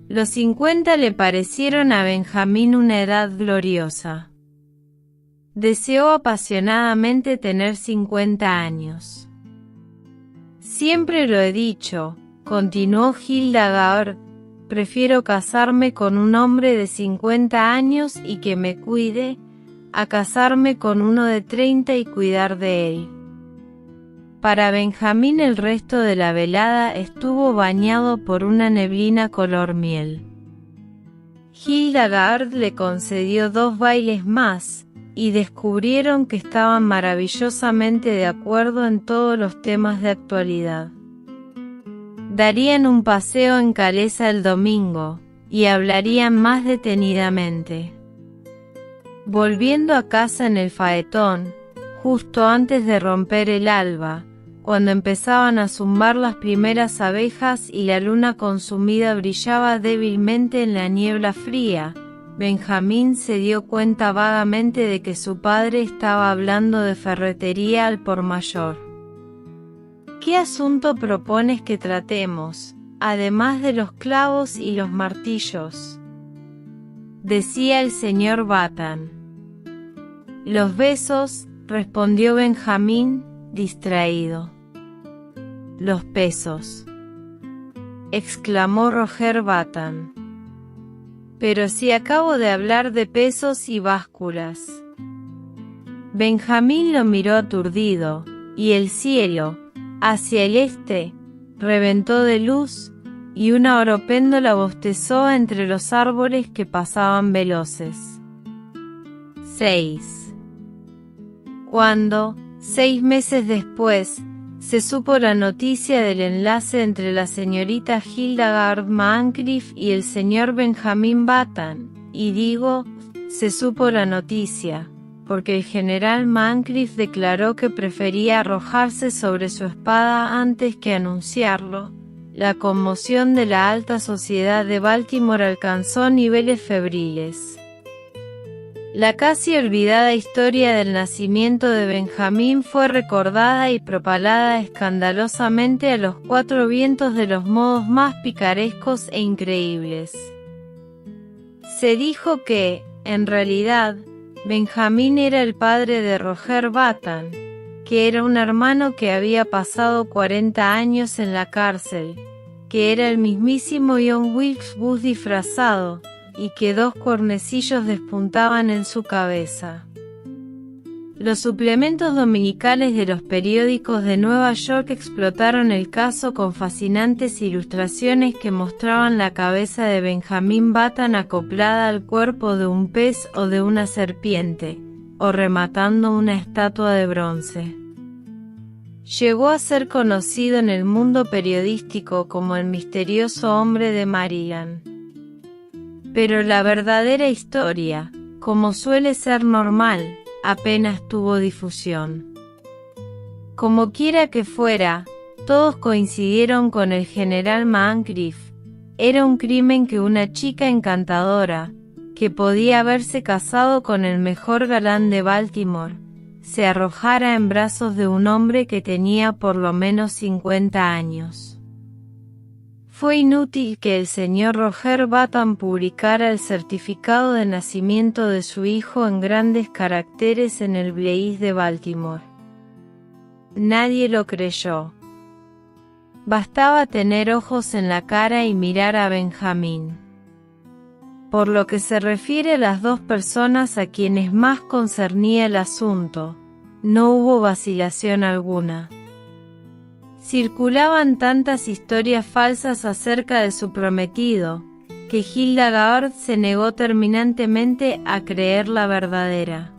Los 50 le parecieron a Benjamín una edad gloriosa. Deseó apasionadamente tener 50 años. Siempre lo he dicho, continuó Hildegard, prefiero casarme con un hombre de 50 años y que me cuide, a casarme con uno de 30 y cuidar de él. Para Benjamín el resto de la velada estuvo bañado por una neblina color miel. Hildegard le concedió 2 bailes más, y descubrieron que estaban maravillosamente de acuerdo en todos los temas de actualidad. Darían un paseo en Calesa el domingo, y hablarían más detenidamente. Volviendo a casa en el faetón, justo antes de romper el alba, cuando empezaban a zumbar las primeras abejas y la luna consumida brillaba débilmente en la niebla fría, Benjamín se dio cuenta vagamente de que su padre estaba hablando de ferretería al por mayor. ¿Qué asunto propones que tratemos, además de los clavos y los martillos?, decía el señor Button. Los besos, respondió Benjamín, distraído. Los pesos, exclamó Roger Button. Pero si acabo de hablar de pesos y básculas. Benjamín lo miró aturdido, y el cielo, hacia el este, reventó de luz, y una oropéndola bostezó entre los árboles que pasaban veloces. 6. Cuando, 6 meses después, se supo la noticia del enlace entre la señorita Hildegard Moncrief y el señor Benjamin Button, y digo, se supo la noticia, porque el general Moncrief declaró que prefería arrojarse sobre su espada antes que anunciarlo, la conmoción de la alta sociedad de Baltimore alcanzó niveles febriles. La casi olvidada historia del nacimiento de Benjamín fue recordada y propalada escandalosamente a los 4 vientos de los modos más picarescos e increíbles. Se dijo que, en realidad, Benjamín era el padre de Roger Button, que era un hermano que había pasado 40 años en la cárcel, que era el mismísimo John Wilkes Booth disfrazado, y que 2 cuernecillos despuntaban en su cabeza. Los suplementos dominicales de los periódicos de Nueva York explotaron el caso con fascinantes ilustraciones que mostraban la cabeza de Benjamin Button acoplada al cuerpo de un pez o de una serpiente, o rematando una estatua de bronce. Llegó a ser conocido en el mundo periodístico como el misterioso hombre de Maryland. Pero la verdadera historia, como suele ser normal, apenas tuvo difusión. Como quiera que fuera, todos coincidieron con el general Moncrief. Era un crimen que una chica encantadora, que podía haberse casado con el mejor galán de Baltimore, se arrojara en brazos de un hombre que tenía por lo menos 50 años. Fue inútil que el señor Roger Button publicara el certificado de nacimiento de su hijo en grandes caracteres en el Blaze de Baltimore. Nadie lo creyó. Bastaba tener ojos en la cara y mirar a Benjamín. Por lo que se refiere a las 2 personas a quienes más concernía el asunto, no hubo vacilación alguna. Circulaban tantas historias falsas acerca de su prometido, que Hildegard se negó terminantemente a creer la verdadera.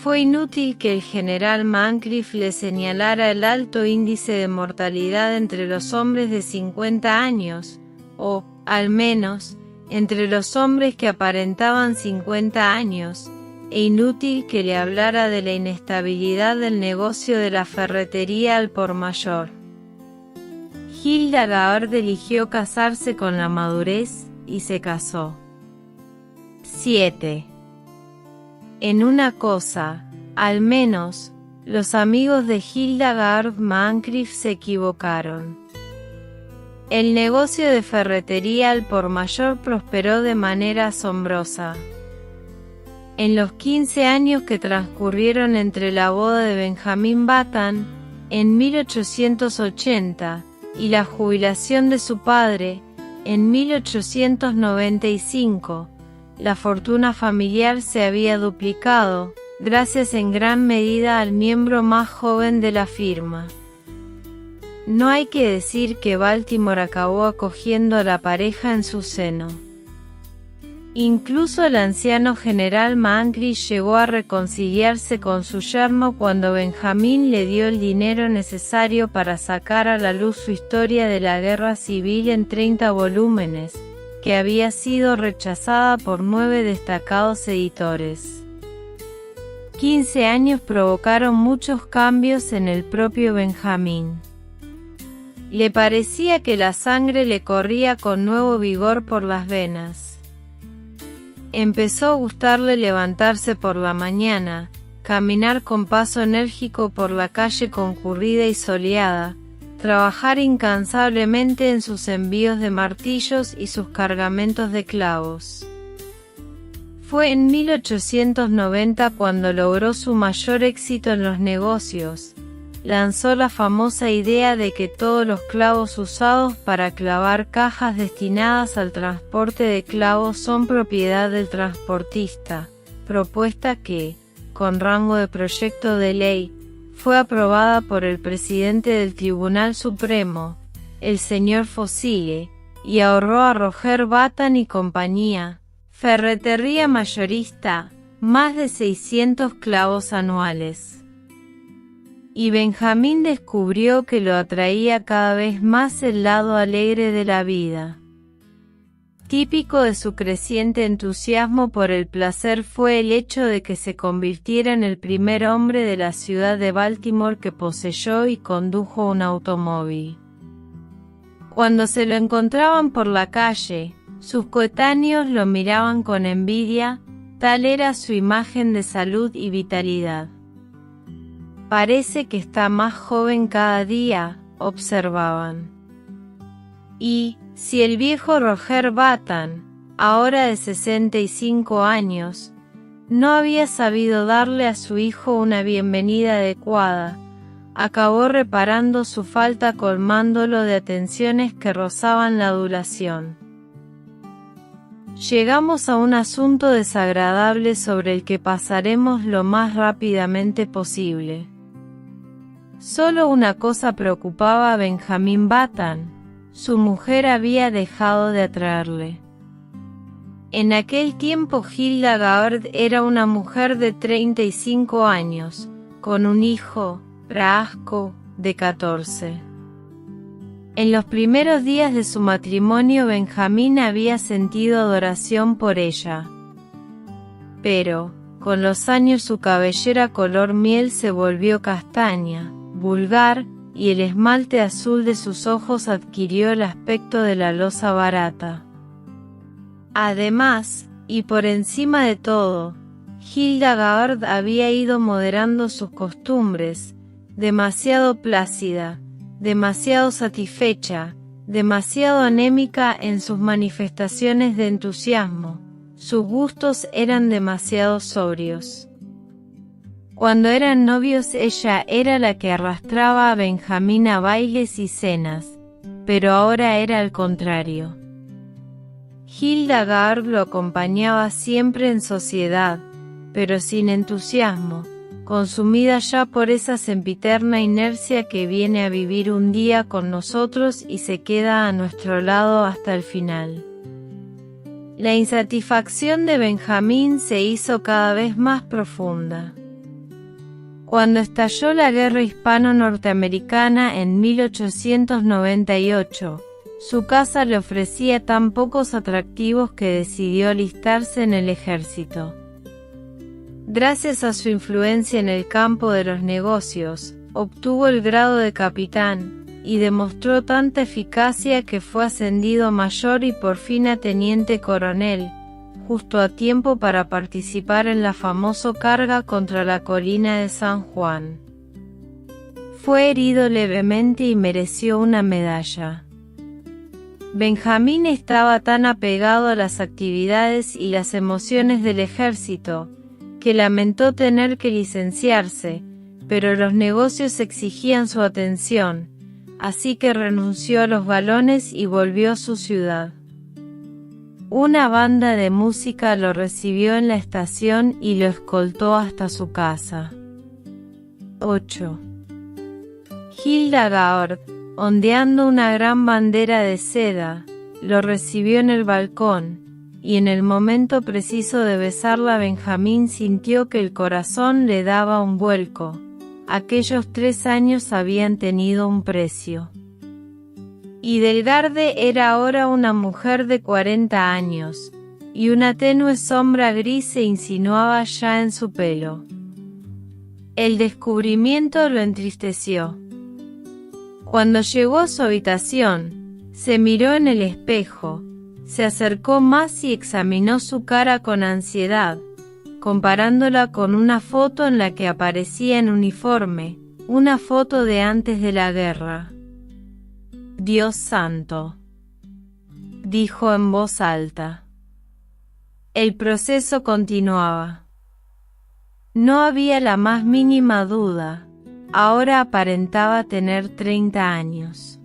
Fue inútil que el general Moncrief le señalara el alto índice de mortalidad entre los hombres de 50 años, o, al menos, entre los hombres que aparentaban 50 años, e inútil que le hablara de la inestabilidad del negocio de la ferretería al por mayor. Hildegard eligió casarse con la madurez, y se casó. 7. En una cosa, al menos, los amigos de Hildegard Moncrief se equivocaron. El negocio de ferretería al por mayor prosperó de manera asombrosa. En los 15 años que transcurrieron entre la boda de Benjamín Button, en 1880, y la jubilación de su padre, en 1895, la fortuna familiar se había duplicado, gracias en gran medida al miembro más joven de la firma. No hay que decir que Baltimore acabó acogiendo a la pareja en su seno. Incluso el anciano general Mangles llegó a reconciliarse con su yerno cuando Benjamín le dio el dinero necesario para sacar a la luz su historia de la guerra civil en 30 volúmenes, que había sido rechazada por 9 destacados editores. 15 años provocaron muchos cambios en el propio Benjamín. Le parecía que la sangre le corría con nuevo vigor por las venas. Empezó a gustarle levantarse por la mañana, caminar con paso enérgico por la calle concurrida y soleada, trabajar incansablemente en sus envíos de martillos y sus cargamentos de clavos. Fue en 1890 cuando logró su mayor éxito en los negocios. Lanzó la famosa idea de que todos los clavos usados para clavar cajas destinadas al transporte de clavos son propiedad del transportista, propuesta que, con rango de proyecto de ley, fue aprobada por el presidente del Tribunal Supremo, el señor Fossile, y ahorró a Roger Button y compañía, ferretería mayorista, más de 600 clavos anuales. Y Benjamín descubrió que lo atraía cada vez más el lado alegre de la vida. Típico de su creciente entusiasmo por el placer fue el hecho de que se convirtiera en el primer hombre de la ciudad de Baltimore que poseyó y condujo un automóvil. Cuando se lo encontraban por la calle, sus coetáneos lo miraban con envidia, tal era su imagen de salud y vitalidad. Parece que está más joven cada día, observaban. Y, si el viejo Roger Button, ahora de 65 años, no había sabido darle a su hijo una bienvenida adecuada, acabó reparando su falta colmándolo de atenciones que rozaban la adulación. Llegamos a un asunto desagradable sobre el que pasaremos lo más rápidamente posible. Solo una cosa preocupaba a Benjamín Button: su mujer había dejado de atraerle. En aquel tiempo Hilda Gaard era una mujer de 35 años, con un hijo, Prasco, de 14. En los primeros días de su matrimonio Benjamín había sentido adoración por ella. Pero, con los años su cabellera color miel se volvió castaña, vulgar, y el esmalte azul de sus ojos adquirió el aspecto de la loza barata. Además, y por encima de todo, Hilda Gaard había ido moderando sus costumbres, demasiado plácida, demasiado satisfecha, demasiado anémica en sus manifestaciones de entusiasmo, sus gustos eran demasiado sobrios. Cuando eran novios ella era la que arrastraba a Benjamín a bailes y cenas, pero ahora era al contrario. Hilda Gaard lo acompañaba siempre en sociedad, pero sin entusiasmo, consumida ya por esa sempiterna inercia que viene a vivir un día con nosotros y se queda a nuestro lado hasta el final. La insatisfacción de Benjamín se hizo cada vez más profunda. Cuando estalló la guerra hispano-norteamericana en 1898, su casa le ofrecía tan pocos atractivos que decidió alistarse en el ejército. Gracias a su influencia en el campo de los negocios, obtuvo el grado de capitán, y demostró tanta eficacia que fue ascendido a mayor y por fin a teniente coronel, justo a tiempo para participar en la famosa carga contra la colina de San Juan. Fue herido levemente y mereció una medalla. Benjamín estaba tan apegado a las actividades y las emociones del ejército, que lamentó tener que licenciarse, pero los negocios exigían su atención, así que renunció a los balones y volvió a su ciudad. Una banda de música lo recibió en la estación y lo escoltó hasta su casa. 8. Hildegard, ondeando una gran bandera de seda, lo recibió en el balcón, y en el momento preciso de besarla Benjamín sintió que el corazón le daba un vuelco. Aquellos 3 años habían tenido un precio. Hildegard era ahora una mujer de 40 años, y una tenue sombra gris se insinuaba ya en su pelo. El descubrimiento lo entristeció. Cuando llegó a su habitación, se miró en el espejo, se acercó más y examinó su cara con ansiedad, comparándola con una foto en la que aparecía en uniforme, una foto de antes de la guerra. «Dios santo», dijo en voz alta. El proceso continuaba. No había la más mínima duda, ahora aparentaba tener 30 años.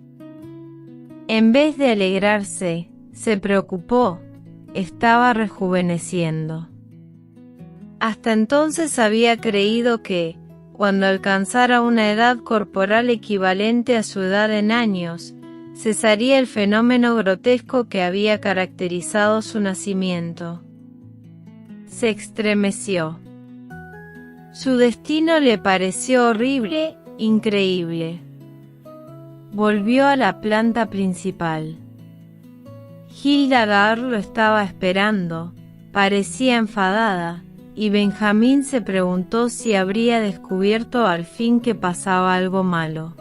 En vez de alegrarse, se preocupó, estaba rejuveneciendo. Hasta entonces había creído que, cuando alcanzara una edad corporal equivalente a su edad en años, cesaría el fenómeno grotesco que había caracterizado su nacimiento. Se estremeció. Su destino le pareció horrible, increíble. Volvió a la planta principal. Hildegard lo estaba esperando, parecía enfadada, y Benjamín se preguntó si habría descubierto al fin que pasaba algo malo.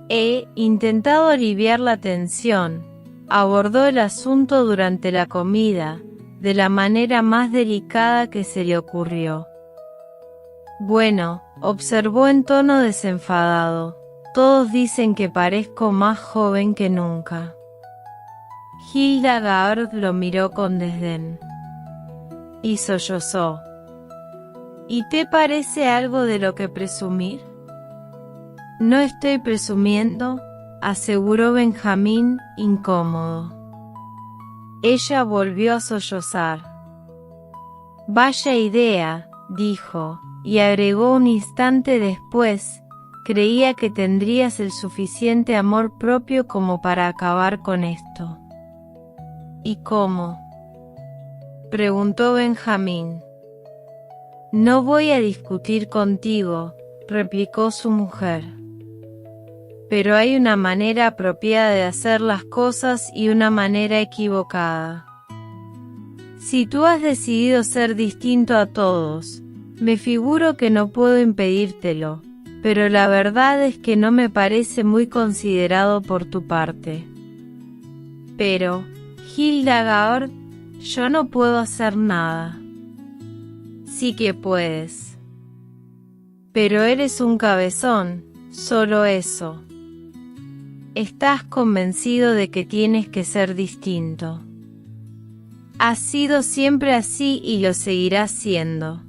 He intentado aliviar la tensión, abordó el asunto durante la comida, de la manera más delicada que se le ocurrió. Bueno, observó en tono desenfadado, todos dicen que parezco más joven que nunca. Hildegard lo miró con desdén. Y sollozó. ¿Y te parece algo de lo que presumir? No estoy presumiendo, aseguró Benjamín, incómodo. Ella volvió a sollozar. Vaya idea, dijo, y agregó un instante después, creía que tendrías el suficiente amor propio como para acabar con esto. ¿Y cómo?, preguntó Benjamín. No voy a discutir contigo, replicó su mujer. Pero hay una manera apropiada de hacer las cosas y una manera equivocada. Si tú has decidido ser distinto a todos, me figuro que no puedo impedírtelo, pero la verdad es que no me parece muy considerado por tu parte. Pero, Hildegard, yo no puedo hacer nada. Sí que puedes. Pero eres un cabezón, solo eso. Estás convencido de que tienes que ser distinto. Has sido siempre así y lo seguirás siendo.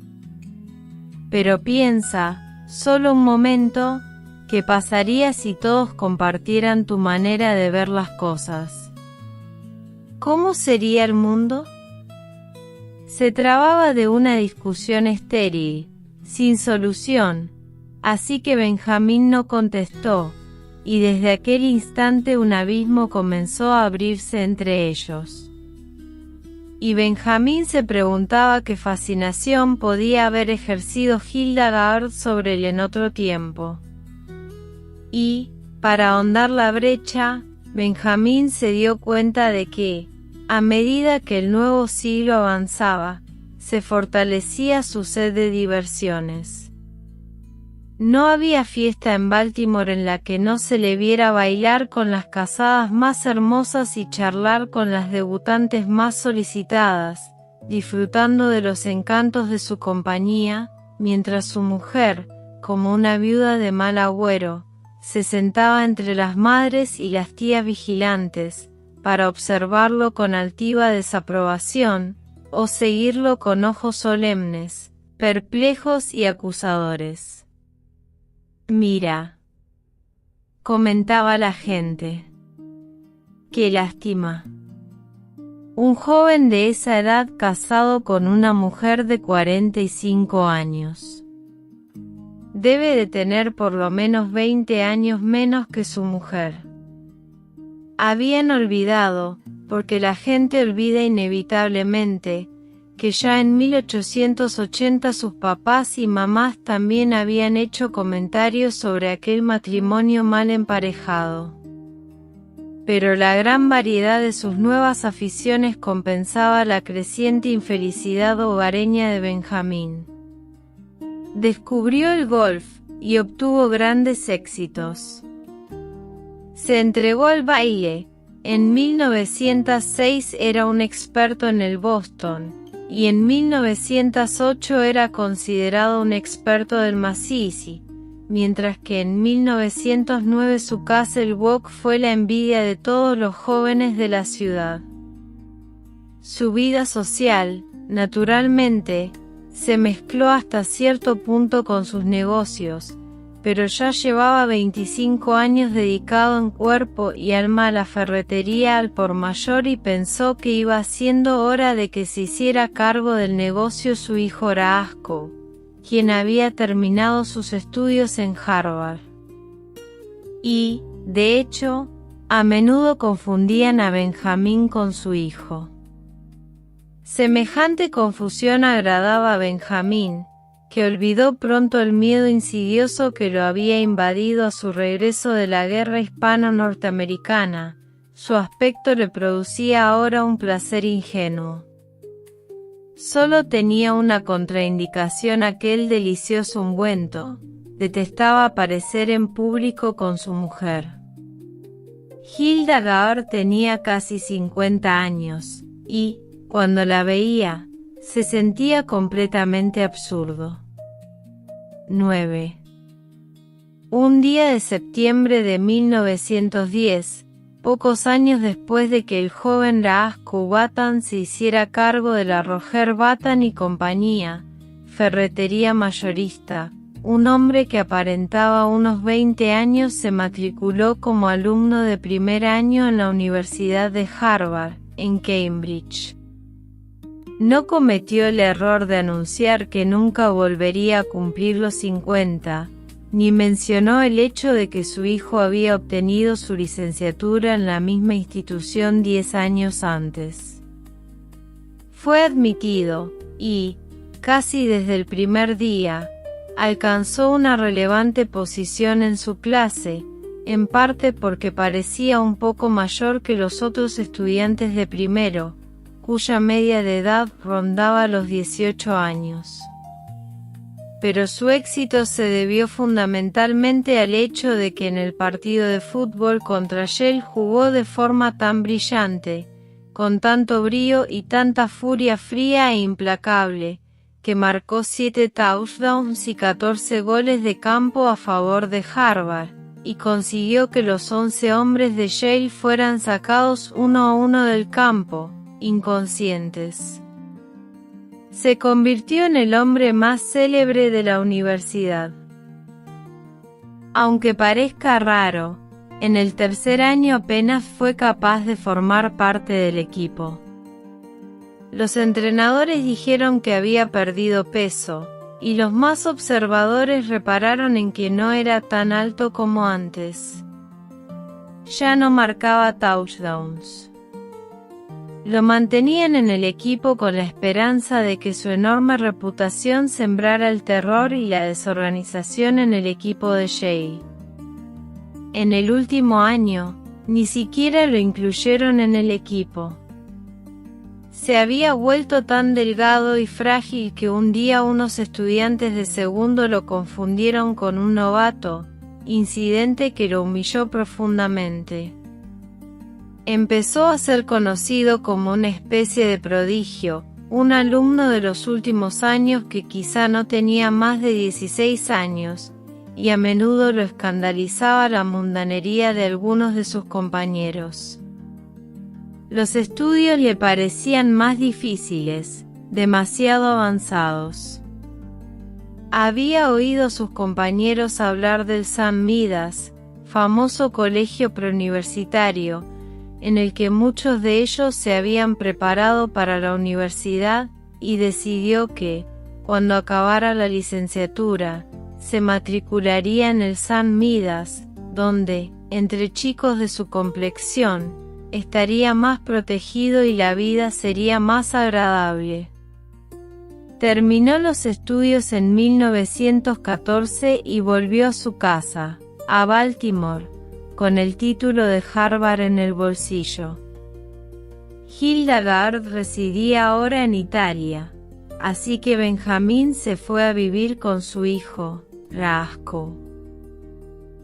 Pero piensa, solo un momento, ¿qué pasaría si todos compartieran tu manera de ver las cosas? ¿Cómo sería el mundo? Se trababa de una discusión estéril, sin solución, así que Benjamín no contestó, y desde aquel instante un abismo comenzó a abrirse entre ellos. Y Benjamín se preguntaba qué fascinación podía haber ejercido Hildegard sobre él en otro tiempo. Y, para ahondar la brecha, Benjamín se dio cuenta de que, a medida que el nuevo siglo avanzaba, se fortalecía su sed de diversiones. No había fiesta en Baltimore en la que no se le viera bailar con las casadas más hermosas y charlar con las debutantes más solicitadas, disfrutando de los encantos de su compañía, mientras su mujer, como una viuda de mal agüero, se sentaba entre las madres y las tías vigilantes, para observarlo con altiva desaprobación, o seguirlo con ojos solemnes, perplejos y acusadores. «Mira», comentaba la gente. «Qué lástima. Un joven de esa edad casado con una mujer de 45 años. Debe de tener por lo menos 20 años menos que su mujer». Habían olvidado, porque la gente olvida inevitablemente, que ya en 1880 sus papás y mamás también habían hecho comentarios sobre aquel matrimonio mal emparejado. Pero la gran variedad de sus nuevas aficiones compensaba la creciente infelicidad hogareña de Benjamín. Descubrió el golf, y obtuvo grandes éxitos. Se entregó al baile. En 1906 era un experto en el Boston, y en 1908 era considerado un experto del Mississippi, mientras que en 1909 su Castle Walk fue la envidia de todos los jóvenes de la ciudad. Su vida social, naturalmente, se mezcló hasta cierto punto con sus negocios, pero ya llevaba 25 años dedicado en cuerpo y alma a la ferretería al por mayor y pensó que iba siendo hora de que se hiciera cargo del negocio su hijo Horace, quien había terminado sus estudios en Harvard. Y, de hecho, a menudo confundían a Benjamín con su hijo. Semejante confusión agradaba a Benjamín, que olvidó pronto el miedo insidioso que lo había invadido a su regreso de la guerra hispano-norteamericana. Su aspecto le producía ahora un placer ingenuo. Solo tenía una contraindicación: aquel delicioso ungüento. Detestaba aparecer en público con su mujer. Hilda Gaur tenía casi 50 años, y, cuando la veía, se sentía completamente absurdo. 9. Un día de septiembre de 1910, pocos años después de que el joven Horace Button se hiciera cargo de la Roger Button y compañía, ferretería mayorista, un hombre que aparentaba unos 20 años se matriculó como alumno de primer año en la Universidad de Harvard, en Cambridge. No cometió el error de anunciar que nunca volvería a cumplir los 50, ni mencionó el hecho de que su hijo había obtenido su licenciatura en la misma institución 10 años antes. Fue admitido, y, casi desde el primer día, alcanzó una relevante posición en su clase, en parte porque parecía un poco mayor que los otros estudiantes de primero, cuya media de edad rondaba los 18 años. Pero su éxito se debió fundamentalmente al hecho de que en el partido de fútbol contra Yale jugó de forma tan brillante, con tanto brío y tanta furia fría e implacable, que marcó 7 touchdowns y 14 goles de campo a favor de Harvard, y consiguió que los 11 hombres de Yale fueran sacados uno a uno del campo, inconscientes. Se convirtió en el hombre más célebre de la universidad. Aunque parezca raro, en el tercer año apenas fue capaz de formar parte del equipo. Los entrenadores dijeron que había perdido peso, y los más observadores repararon en que no era tan alto como antes. Ya no marcaba touchdowns. Lo mantenían en el equipo con la esperanza de que su enorme reputación sembrara el terror y la desorganización en el equipo de Yale. En el último año, ni siquiera lo incluyeron en el equipo. Se había vuelto tan delgado y frágil que un día unos estudiantes de segundo lo confundieron con un novato, incidente que lo humilló profundamente. Empezó a ser conocido como una especie de prodigio, un alumno de los últimos años que quizá no tenía más de 16 años, y a menudo lo escandalizaba la mundanería de algunos de sus compañeros. Los estudios le parecían más difíciles, demasiado avanzados. Había oído a sus compañeros hablar del St. Midas, famoso colegio preuniversitario, en el que muchos de ellos se habían preparado para la universidad, y decidió que, cuando acabara la licenciatura, se matricularía en el St. Midas, donde, entre chicos de su complexión, estaría más protegido y la vida sería más agradable. Terminó los estudios en 1914 y volvió a su casa, a Baltimore, con el título de Harvard en el bolsillo. Hildegard residía ahora en Italia, así que Benjamín se fue a vivir con su hijo, Raaskó.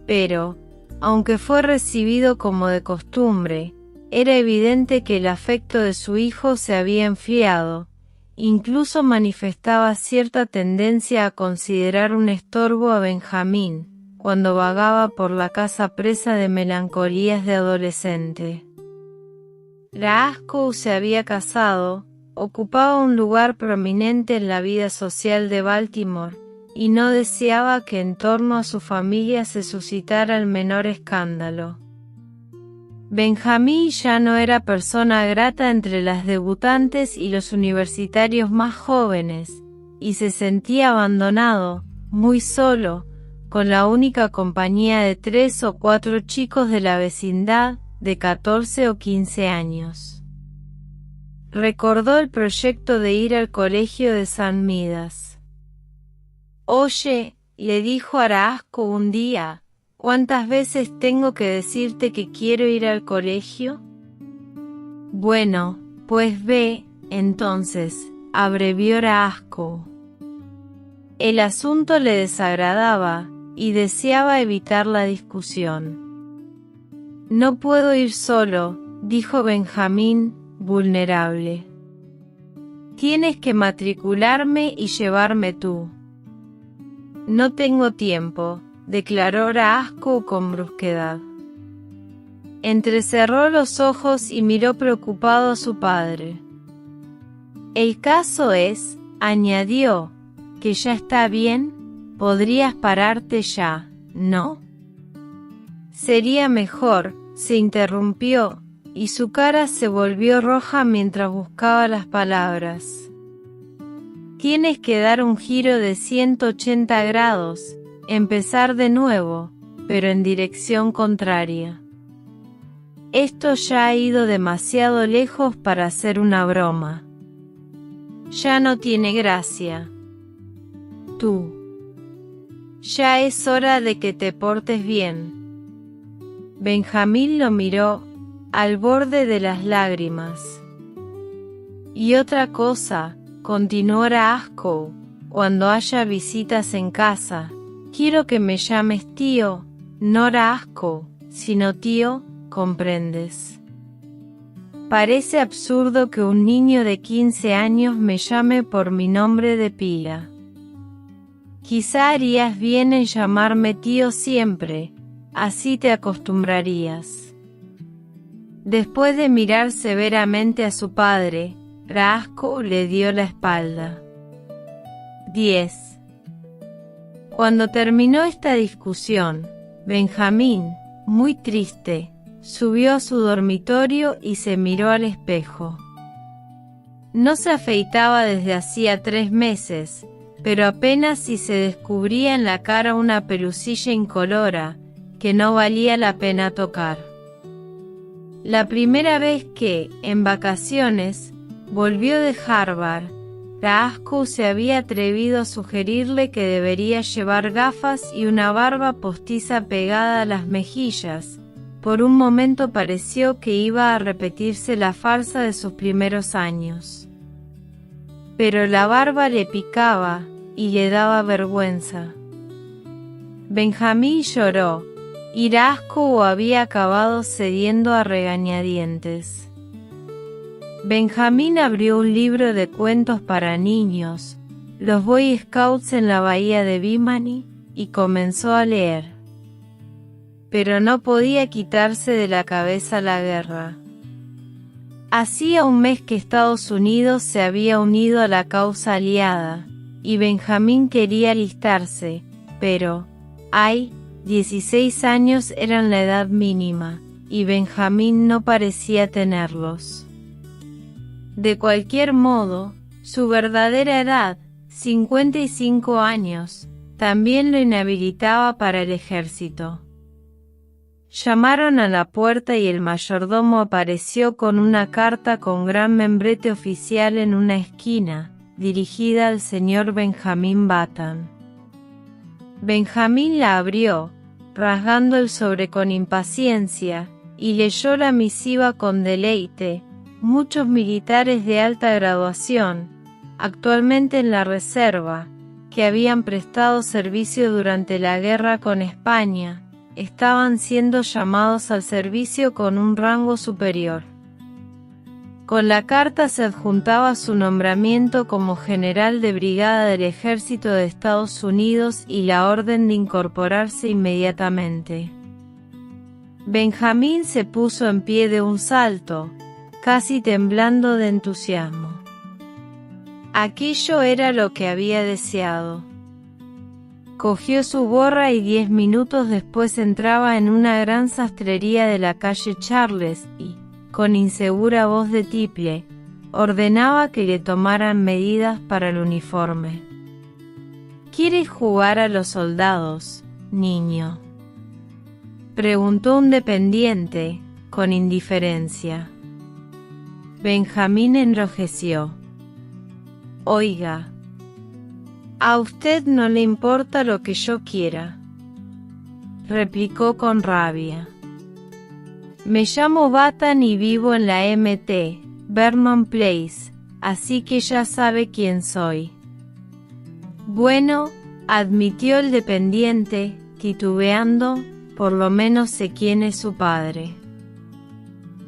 Pero, aunque fue recibido como de costumbre, era evidente que el afecto de su hijo se había enfriado, incluso manifestaba cierta tendencia a considerar un estorbo a Benjamín, cuando vagaba por la casa presa de melancolías de adolescente. Raaskó se había casado, ocupaba un lugar prominente en la vida social de Baltimore, y no deseaba que en torno a su familia se suscitara el menor escándalo. Benjamín ya no era persona grata entre las debutantes y los universitarios más jóvenes, y se sentía abandonado, muy solo, con la única compañía de 3 o 4 chicos de la vecindad, de 14 o 15 años. Recordó el proyecto de ir al colegio de St. Midas. «Oye», le dijo a Raaskó un día, «¿cuántas veces tengo que decirte que quiero ir al colegio?» «Bueno, pues ve, entonces», abrevió Raaskó. El asunto le desagradaba, y deseaba evitar la discusión. «No puedo ir solo», dijo Benjamín, vulnerable. «Tienes que matricularme y llevarme tú». «No tengo tiempo», declaró Raaskó con brusquedad. Entrecerró los ojos y miró preocupado a su padre. «El caso es», añadió, «que ya está bien, podrías pararte ya, ¿no?» «Sería mejor», se interrumpió, y su cara se volvió roja mientras buscaba las palabras. «Tienes que dar un giro de 180 grados, empezar de nuevo, pero en dirección contraria. Esto ya ha ido demasiado lejos para ser una broma. Ya no tiene gracia. Tú. Ya es hora de que te portes bien». Benjamín lo miró, al borde de las lágrimas. «Y otra cosa», continuó Raaskó, «cuando haya visitas en casa, quiero que me llames tío, no Raaskó, sino tío, ¿comprendes? Parece absurdo que un niño de 15 años me llame por mi nombre de pila. Quizá harías bien en llamarme tío siempre, así te acostumbrarías». Después de mirar severamente a su padre, Raaskó le dio la espalda. 10. Cuando terminó esta discusión, Benjamín, muy triste, subió a su dormitorio y se miró al espejo. No se afeitaba desde hacía 3 meses, pero apenas si se descubría en la cara una pelusilla incolora, que no valía la pena tocar. La primera vez que, en vacaciones, volvió de Harvard, Raaskó se había atrevido a sugerirle que debería llevar gafas y una barba postiza pegada a las mejillas. Por un momento pareció que iba a repetirse la farsa de sus primeros años. Pero la barba le picaba, y le daba vergüenza. Benjamín lloró, y Raaskó había acabado cediendo a regañadientes. Benjamín abrió un libro de cuentos para niños, Los Boy Scouts en la Bahía de Bimini, y comenzó a leer. Pero no podía quitarse de la cabeza la guerra. Hacía un mes que Estados Unidos se había unido a la causa aliada, y Benjamín quería alistarse, pero, 16 años eran la edad mínima, y Benjamín no parecía tenerlos. De cualquier modo, su verdadera edad, 55 años, también lo inhabilitaba para el ejército. Llamaron a la puerta y el mayordomo apareció con una carta con gran membrete oficial en una esquina, dirigida al señor Benjamín Button. Benjamín la abrió, rasgando el sobre con impaciencia, y leyó la misiva con deleite. Muchos militares de alta graduación, actualmente en la reserva, que habían prestado servicio durante la guerra con España, estaban siendo llamados al servicio con un rango superior. Con la carta se adjuntaba su nombramiento como general de brigada del ejército de Estados Unidos y la orden de incorporarse inmediatamente. Benjamín se puso en pie de un salto, casi temblando de entusiasmo. Aquello era lo que había deseado. Cogió su gorra y 10 minutos después entraba en una gran sastrería de la calle Charles y, con insegura voz de tiple, ordenaba que le tomaran medidas para el uniforme. ¿Quieres jugar a los soldados, niño?, preguntó un dependiente, con indiferencia. Benjamín enrojeció. Oiga, a usted no le importa lo que yo quiera, replicó con rabia. Me llamo Button y vivo en la Mt. Vernon Place, así que ya sabe quién soy. Bueno, admitió el dependiente, titubeando, por lo menos sé quién es su padre.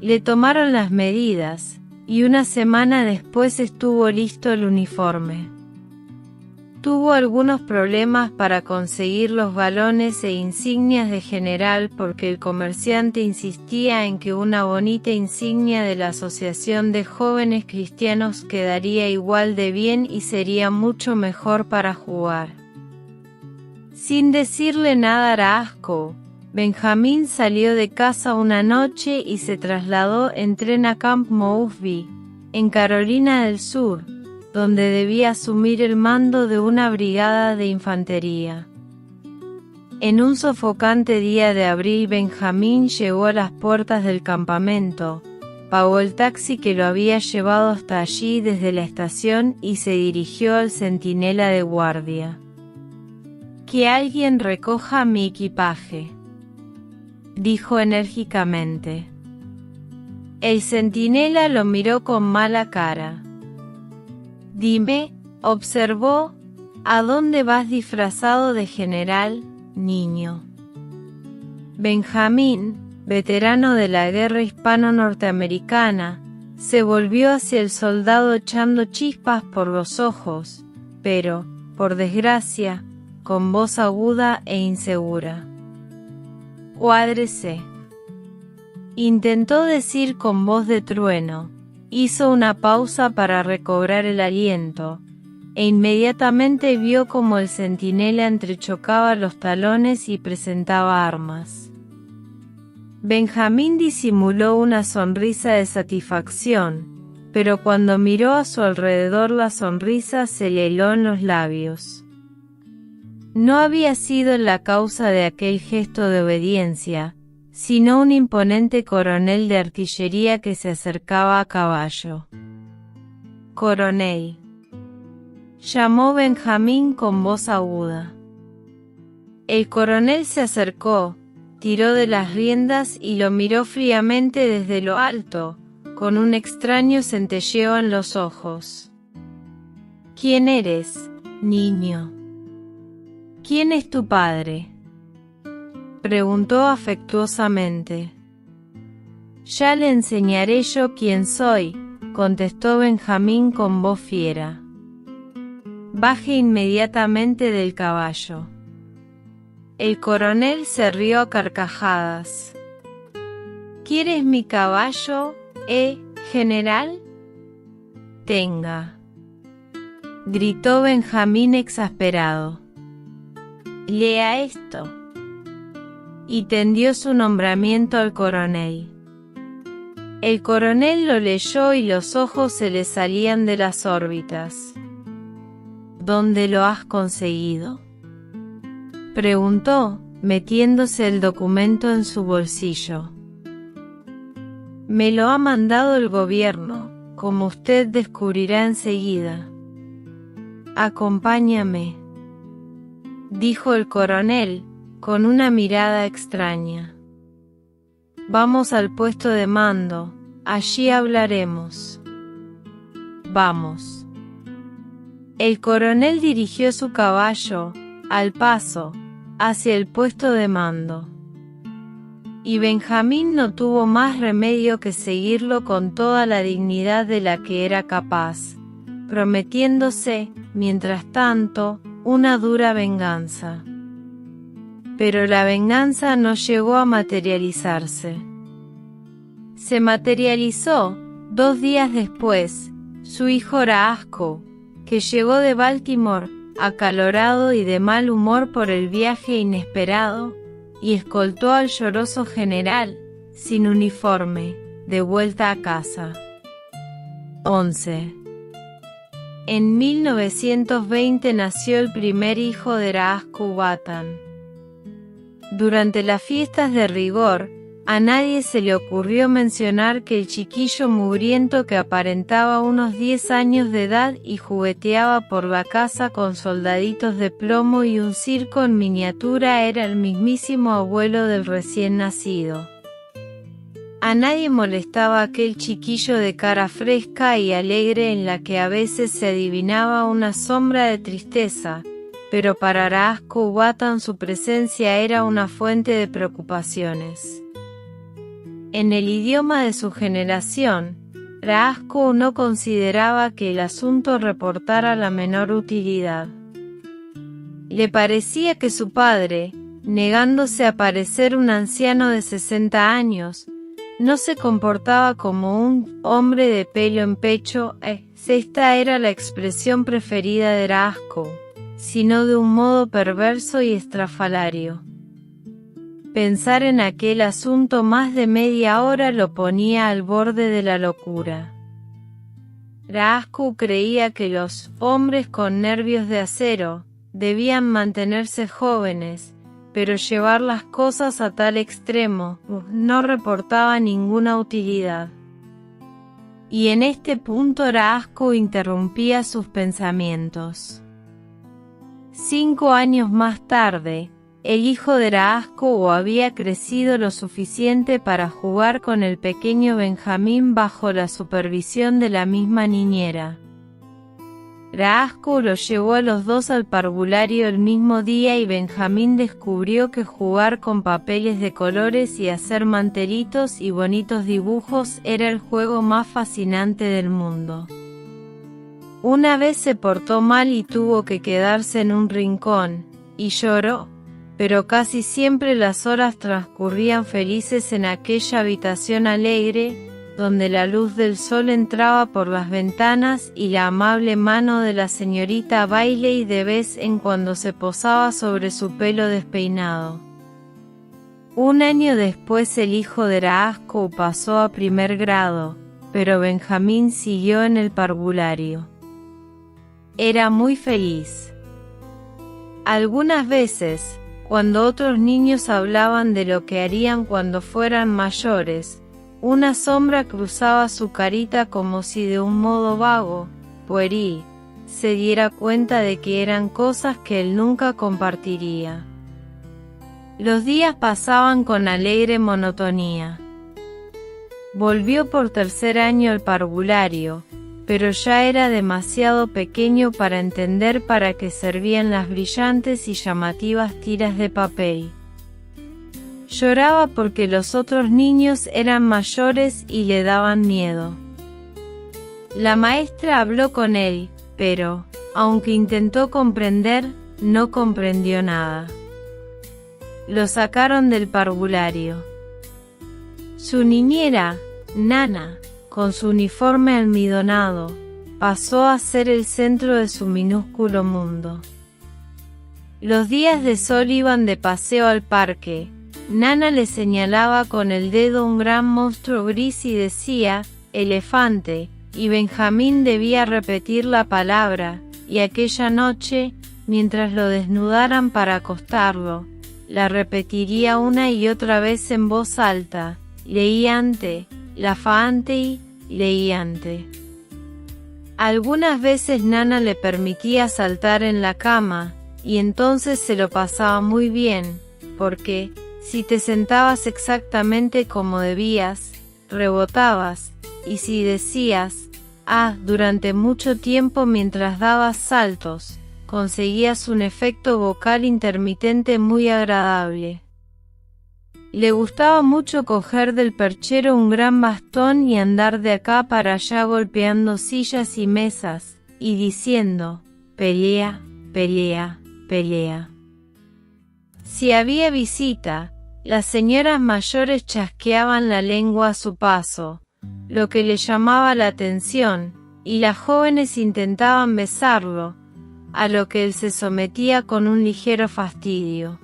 Le tomaron las medidas, y una semana después estuvo listo el uniforme. Tuvo algunos problemas para conseguir los galones e insignias de general porque el comerciante insistía en que una bonita insignia de la Asociación de Jóvenes Cristianos quedaría igual de bien y sería mucho mejor para jugar. Sin decirle nada a Asco, Benjamín salió de casa una noche y se trasladó en tren a Camp Mousby, en Carolina del Sur, donde debía asumir el mando de una brigada de infantería. En un sofocante día de abril Benjamín llegó a las puertas del campamento, pagó el taxi que lo había llevado hasta allí desde la estación y se dirigió al centinela de guardia. «Que alguien recoja mi equipaje», dijo enérgicamente. El centinela lo miró con mala cara. «Dime», observó, «¿a dónde vas disfrazado de general, niño?». Benjamín, veterano de la guerra hispano-norteamericana, se volvió hacia el soldado echando chispas por los ojos, pero, por desgracia, con voz aguda e insegura. «Cuádrese», intentó decir con voz de trueno. Hizo una pausa para recobrar el aliento, e inmediatamente vio como el centinela entrechocaba los talones y presentaba armas. Benjamín disimuló una sonrisa de satisfacción, pero cuando miró a su alrededor la sonrisa se le heló en los labios. No había sido la causa de aquel gesto de obediencia, sino un imponente coronel de artillería que se acercaba a caballo. «Coronel», llamó Benjamín con voz aguda. El coronel se acercó, tiró de las riendas y lo miró fríamente desde lo alto, con un extraño centelleo en los ojos. «¿Quién eres, niño? ¿Quién es tu padre?», preguntó afectuosamente. «Ya le enseñaré yo quién soy», contestó Benjamín con voz fiera. «Baje inmediatamente del caballo». El coronel se rió a carcajadas. «¿Quieres mi caballo, General, tenga, gritó Benjamín exasperado. Lea esto. Y tendió su nombramiento al coronel. El coronel lo leyó y los ojos se le salían de las órbitas. ¿Dónde lo has conseguido?, preguntó, metiéndose el documento en su bolsillo. Me lo ha mandado el gobierno, como usted descubrirá enseguida. Acompáñame, dijo el coronel, con una mirada extraña. Vamos al puesto de mando, allí hablaremos. Vamos. El coronel dirigió su caballo, al paso, hacia el puesto de mando. Y Benjamín no tuvo más remedio que seguirlo con toda la dignidad de la que era capaz, prometiéndose, mientras tanto, una dura venganza. Pero la venganza no llegó a materializarse. Se materializó, 2 días después, su hijo Raasco, que llegó de Baltimore, acalorado y de mal humor por el viaje inesperado, y escoltó al lloroso general, sin uniforme, de vuelta a casa. 11. En 1920 nació el primer hijo de Raasco Batan. Durante las fiestas de rigor, a nadie se le ocurrió mencionar que el chiquillo mugriento que aparentaba unos 10 años de edad y jugueteaba por la casa con soldaditos de plomo y un circo en miniatura era el mismísimo abuelo del recién nacido. A nadie molestaba aquel chiquillo de cara fresca y alegre en la que a veces se adivinaba una sombra de tristeza, pero para Raasco Batan su presencia era una fuente de preocupaciones. En el idioma de su generación, Raasco no consideraba que el asunto reportara la menor utilidad. Le parecía que su padre, negándose a parecer un anciano de 60 años, no se comportaba como un hombre de pelo en pecho, esta era la expresión preferida de Raasco, sino de un modo perverso y estrafalario. Pensar en aquel asunto más de media hora lo ponía al borde de la locura. Raasco creía que los hombres con nervios de acero debían mantenerse jóvenes, pero llevar las cosas a tal extremo no reportaba ninguna utilidad. Y en este punto Raasco interrumpía sus pensamientos. 5 años más tarde, el hijo de Raasco había crecido lo suficiente para jugar con el pequeño Benjamín bajo la supervisión de la misma niñera. Raasco lo llevó a los dos al parvulario el mismo día y Benjamín descubrió que jugar con papeles de colores y hacer mantelitos y bonitos dibujos era el juego más fascinante del mundo. Una vez se portó mal y tuvo que quedarse en un rincón, y lloró, pero casi siempre las horas transcurrían felices en aquella habitación alegre, donde la luz del sol entraba por las ventanas y la amable mano de la señorita Bailey de vez en cuando se posaba sobre su pelo despeinado. 1 año después el hijo de Raasco pasó a primer grado, pero Benjamín siguió en el parvulario. Era muy feliz. Algunas veces, cuando otros niños hablaban de lo que harían cuando fueran mayores, una sombra cruzaba su carita como si de un modo vago, pueril, se diera cuenta de que eran cosas que él nunca compartiría. Los días pasaban con alegre monotonía. Volvió por 3er año al parvulario, pero ya era demasiado pequeño para entender para qué servían las brillantes y llamativas tiras de papel. Lloraba porque los otros niños eran mayores y le daban miedo. La maestra habló con él, pero, aunque intentó comprender, no comprendió nada. Lo sacaron del parvulario. Su niñera, Nana, con su uniforme almidonado, pasó a ser el centro de su minúsculo mundo. Los días de sol iban de paseo al parque. Nana le señalaba con el dedo un gran monstruo gris y decía, elefante, y Benjamín debía repetir la palabra, y aquella noche, mientras lo desnudaran para acostarlo, la repetiría una y otra vez en voz alta, leiante, lafaante, leiante. Algunas veces Nana le permitía saltar en la cama, y entonces se lo pasaba muy bien, porque, si te sentabas exactamente como debías, rebotabas, y si decías, durante mucho tiempo mientras dabas saltos, conseguías un efecto vocal intermitente muy agradable. Le gustaba mucho coger del perchero un gran bastón y andar de acá para allá golpeando sillas y mesas, y diciendo, pelea, pelea, pelea. Si había visita, las señoras mayores chasqueaban la lengua a su paso, lo que le llamaba la atención, y las jóvenes intentaban besarlo, a lo que él se sometía con un ligero fastidio.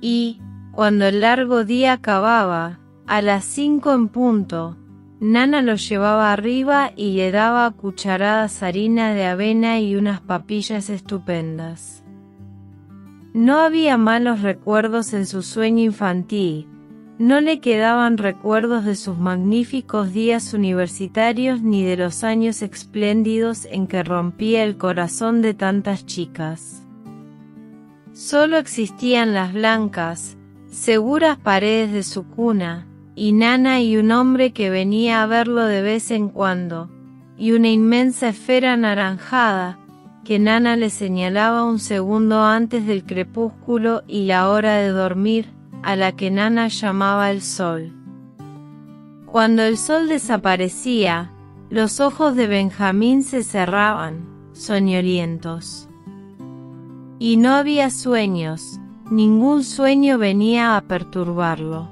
Y, cuando el largo día acababa, a las 5 en punto, Nana lo llevaba arriba y le daba a cucharadas harina de avena y unas papillas estupendas. No había malos recuerdos en su sueño infantil, no le quedaban recuerdos de sus magníficos días universitarios ni de los años espléndidos en que rompía el corazón de tantas chicas. Solo existían las blancas, seguras paredes de su cuna, y Nana y un hombre que venía a verlo de vez en cuando, y una inmensa esfera anaranjada, que Nana le señalaba un segundo antes del crepúsculo y la hora de dormir, a la que Nana llamaba el sol. Cuando el sol desaparecía, los ojos de Benjamín se cerraban, soñolientos. Y no había sueños, ningún sueño venía a perturbarlo.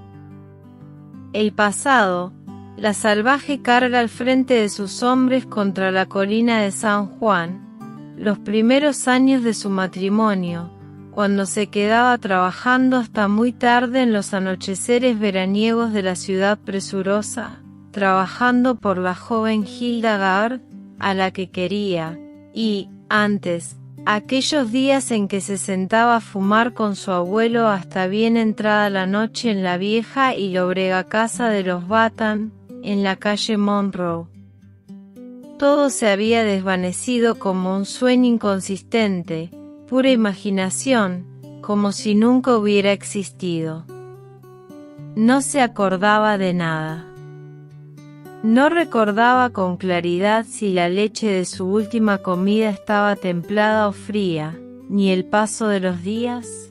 El pasado, la salvaje carga al frente de sus hombres contra la colina de San Juan, los primeros años de su matrimonio, cuando se quedaba trabajando hasta muy tarde en los anocheceres veraniegos de la ciudad presurosa, trabajando por la joven Hilda Gard, a la que quería, y, antes, aquellos días en que se sentaba a fumar con su abuelo hasta bien entrada la noche en la vieja y lobrega casa de los Batten, en la calle Monroe. Todo se había desvanecido como un sueño inconsistente, pura imaginación, como si nunca hubiera existido. No se acordaba de nada. No recordaba con claridad si la leche de su última comida estaba templada o fría, ni el paso de los días.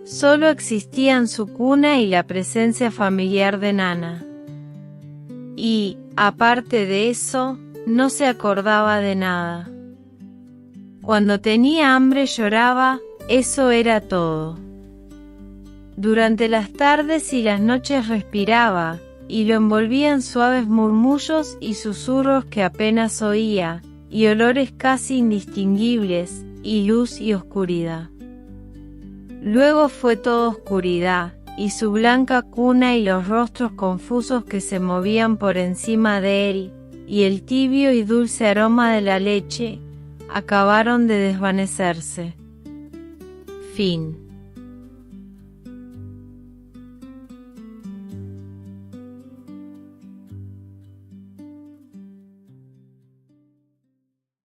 Solo existían su cuna y la presencia familiar de Nana. Y, aparte de eso, no se acordaba de nada. Cuando tenía hambre lloraba, eso era todo. Durante las tardes y las noches respiraba, y lo envolvían suaves murmullos y susurros que apenas oía, y olores casi indistinguibles, y luz y oscuridad. Luego fue todo oscuridad, y su blanca cuna y los rostros confusos que se movían por encima de él, y el tibio y dulce aroma de la leche, acabaron de desvanecerse. Fin.